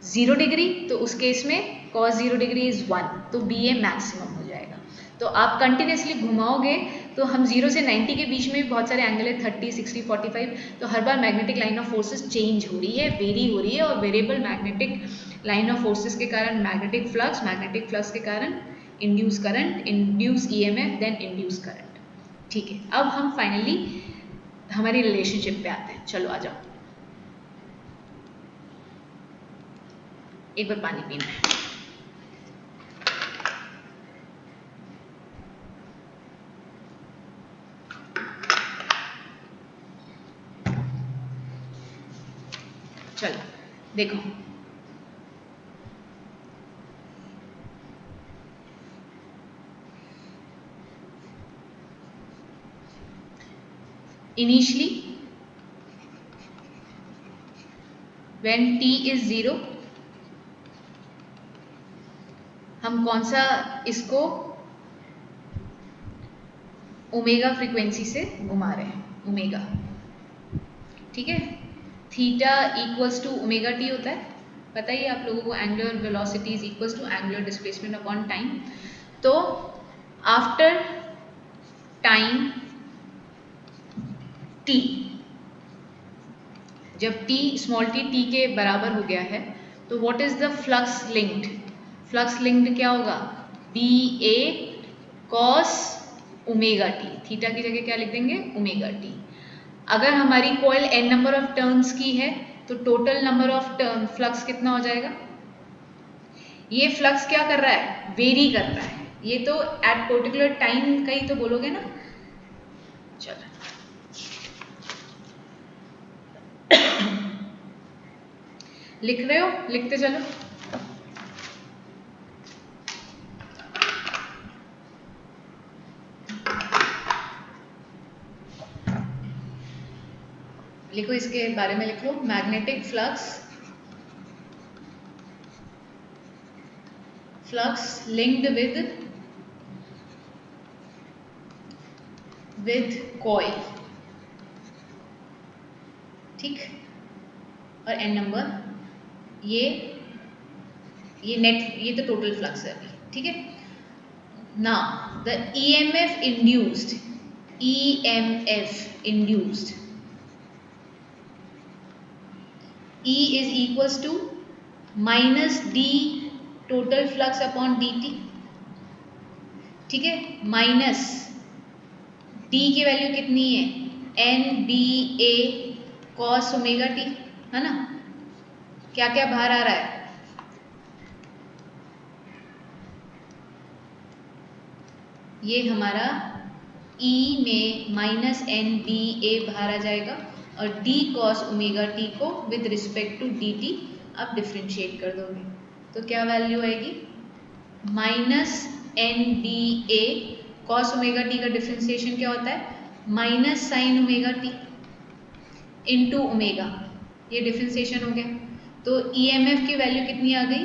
0 डिग्री, तो उस केस में cos 0 डिग्री इज 1, तो बी ए मैक्सिमम हो जाएगा। तो आप कंटिन्यूसली घुमाओगे तो हम 0 से 90 के बीच में बहुत सारे एंगल है, 30, 60, 45, तो हर बार magnetic line of forces change हो रही है, वेरी हो रही है, और variable magnetic line of forces के कारण मैग्नेटिक फ्लक्स के कारण induce current, induce EMF, then induce current, ठीक है। अब हम फाइनली हमारी रिलेशनशिप पे आते हैं, चलो आ जाओ, एक बार पानी पीना है। चलो देखो, इनिशियली व्हेन t इज 0 हम कौन सा इसको ओमेगा फ्रीक्वेंसी से घुमा रहे हैं, ओमेगा, ठीक है। Theta equals to omega T होता है, पता ही आप लोगों को, angular velocity is equals to angular displacement upon time. तो आफ्टर टाइम टी, जब t स्मॉल t के बराबर हो गया है तो what is the flux linked? Flux linked क्या होगा? B A cos omega T, theta की जगह क्या लिख देंगे? Omega T. अगर हमारी coil n number of turns की है तो total number of turn flux कितना हो जाएगा? ये फ्लक्स क्या कर रहा है? वेरी कर रहा है। ये तो एट पर्टिकुलर टाइम का ही तो बोलोगे ना। चलो लिख रहे हो? लिखते चलो। लिखो, इसके बारे में लिख लो। Magnetic flux linked with coil, ठीक। और एन नंबर, ये नेट, ये तो टोटल फ्लक्स है अभी, ठीक है। Now the EMF induced, E is equals to minus D total flux upon D T, ठीक है। माइनस डी की वैल्यू कितनी है? N B A cos omega T, है ना। क्या क्या बाहर आ रहा है? ये हमारा E में माइनस एन बी ए बाहर आ जाएगा और d कॉस ओमेगा टी को with respect to D T आप डिफ्रेंशिएट कर दोगे तो क्या वैल्यू आएगी? Minus N B A cos omega T का डिफ्रेंशिएशन क्या होता है? Minus sine omega T into omega, ये डिफ्रेंशिएशन हो गया। तो ईएमएफ की वैल्यू कितनी आ गई?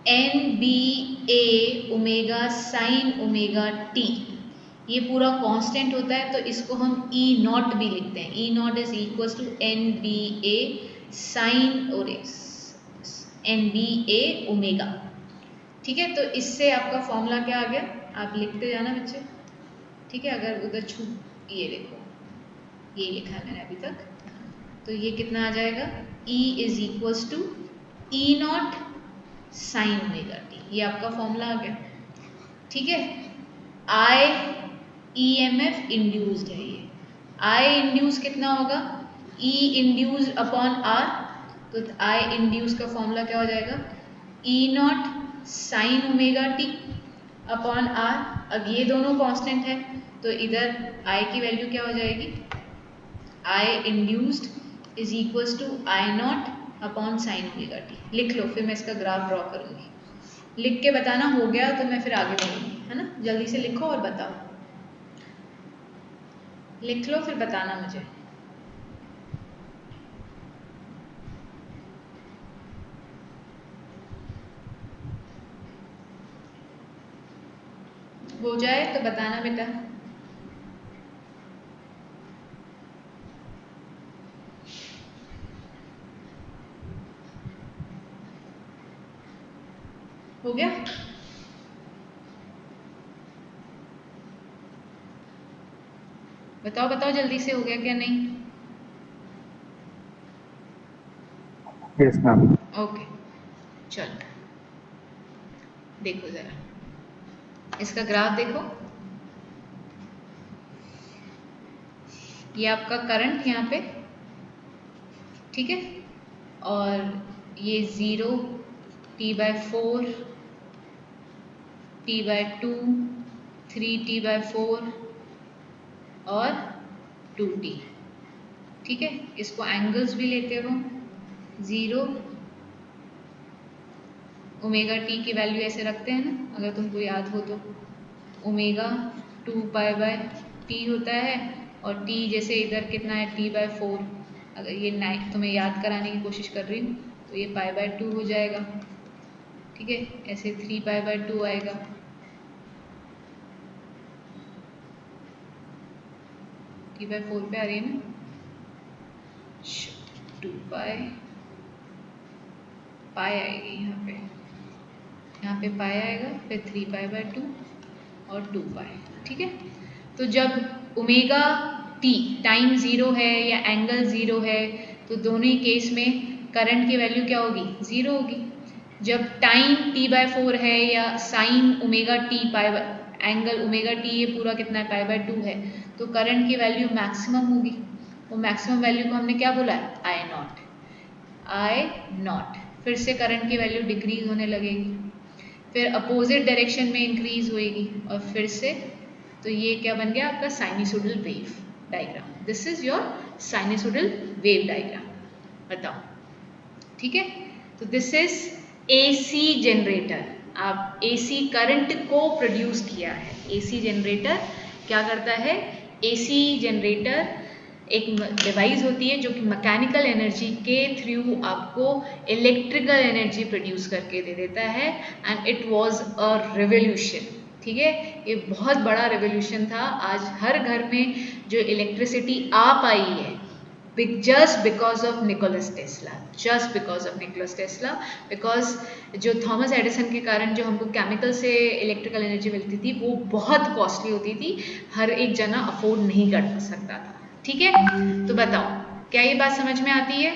N B A omega sine omega T. ये पूरा कांस्टेंट होता है तो इसको हम ई नॉट भी लिखते हैं। E nought is equal to N B A sine और एन बी ए ओमेगा, ठीक है। तो इससे आपका फॉर्मूला क्या आ गया? आप लिखते जाना बच्चे, ठीक है। अगर उधर ये देखो, ये लिखा है मैंने अभी तक, तो ये कितना आ जाएगा? E is equals to E naught sine omega T, ये आपका फॉर्मूला आ गया, ठीक है। आई EMF इंड्यूस्ड है, ये आई इंड्यूस कितना होगा? E इंड्यूस अपॉन R, तो आई इंड्यूस का फॉर्मूला क्या हो जाएगा? E not sine omega T upon R। अब ये दोनों कांस्टेंट है तो इधर I की वैल्यू क्या हो जाएगी? I induced is equals to I nought upon sine omega T. लिख लो, फिर मैं इसका ग्राफ ड्रॉ करूँगी। लिख के बताना हो गया तो मैं फिर आगे बढ़ूँगी, है ना। जल्दी से लिखो और बताओ, लिख लो फिर बताना मुझे। हो जाए तो बताना बेटा। हो गया? बताओ बताओ जल्दी से, हो गया क्या नहीं? Yes ma'am. ओके चलो देखो जरा इसका ग्राफ देखो। ये आपका करंट यहाँ पे, ठीक है। और ये 0 T/4 T/2 3T/4 और 2T, ठीक है। इसको एंगल्स भी लेते हो। 0 ओमेगा टी की वैल्यू ऐसे रखते हैं ना, अगर तुमको याद हो तो। ओमेगा 2π/T होता है और T जैसे इधर कितना है T/4। अगर ये तुम्हें याद कराने की कोशिश कर रही हूँ तो ये π/2 हो जाएगा, ठीक है। ऐसे 3π/2 आएगा। T/4 पे आ रही है ना, 2π आएगी यहाँ पे पाई आएगा, फिर 3π/2 और 2π, ठीक है। तो जब ओमेगा टी टाइम 0 है या एंगल 0 है तो दोनों ही केस में करंट की वैल्यू क्या होगी, 0 होगी। जब टाइम t/4 है या sign omega T pi angle omega T ये पूरा कितना है, π/2 है, तो करंट की वैल्यू मैक्सिमम होगी। वो मैक्सिमम वैल्यू को हमने क्या बोला है, I0। फिर से करंट की वैल्यू डिक्रीज होने लगेगी, फिर अपोजिट डायरेक्शन में इंक्रीज होएगी और फिर से, तो ये क्या बन गया आपका sinusoidal wave diagram. This is your sinusoidal wave diagram. बताओ, ठीक है। तो दिस इज AC जनरेटर। आप AC करंट को प्रोड्यूस किया है। AC जनरेटर क्या करता है, AC जनरेटर एक डिवाइस होती है जो कि मैकेनिकल एनर्जी के थ्रू आपको इलेक्ट्रिकल एनर्जी प्रोड्यूस करके दे देता है। And it was a revolution, ठीक है। ये बहुत बड़ा रेवोल्यूशन था। आज हर घर में जो इलेक्ट्रिसिटी आ पाई है, just because of Nicholas Tesla, just because of Nicholas Tesla, because जो थॉमस एडिसन के कारण जो हमको केमिकल से इलेक्ट्रिकल एनर्जी मिलती थी वो बहुत कॉस्टली होती थी, हर एक जना अफोर्ड नहीं कर सकता था, ठीक है। तो बताओ, क्या ये बात समझ में आती है?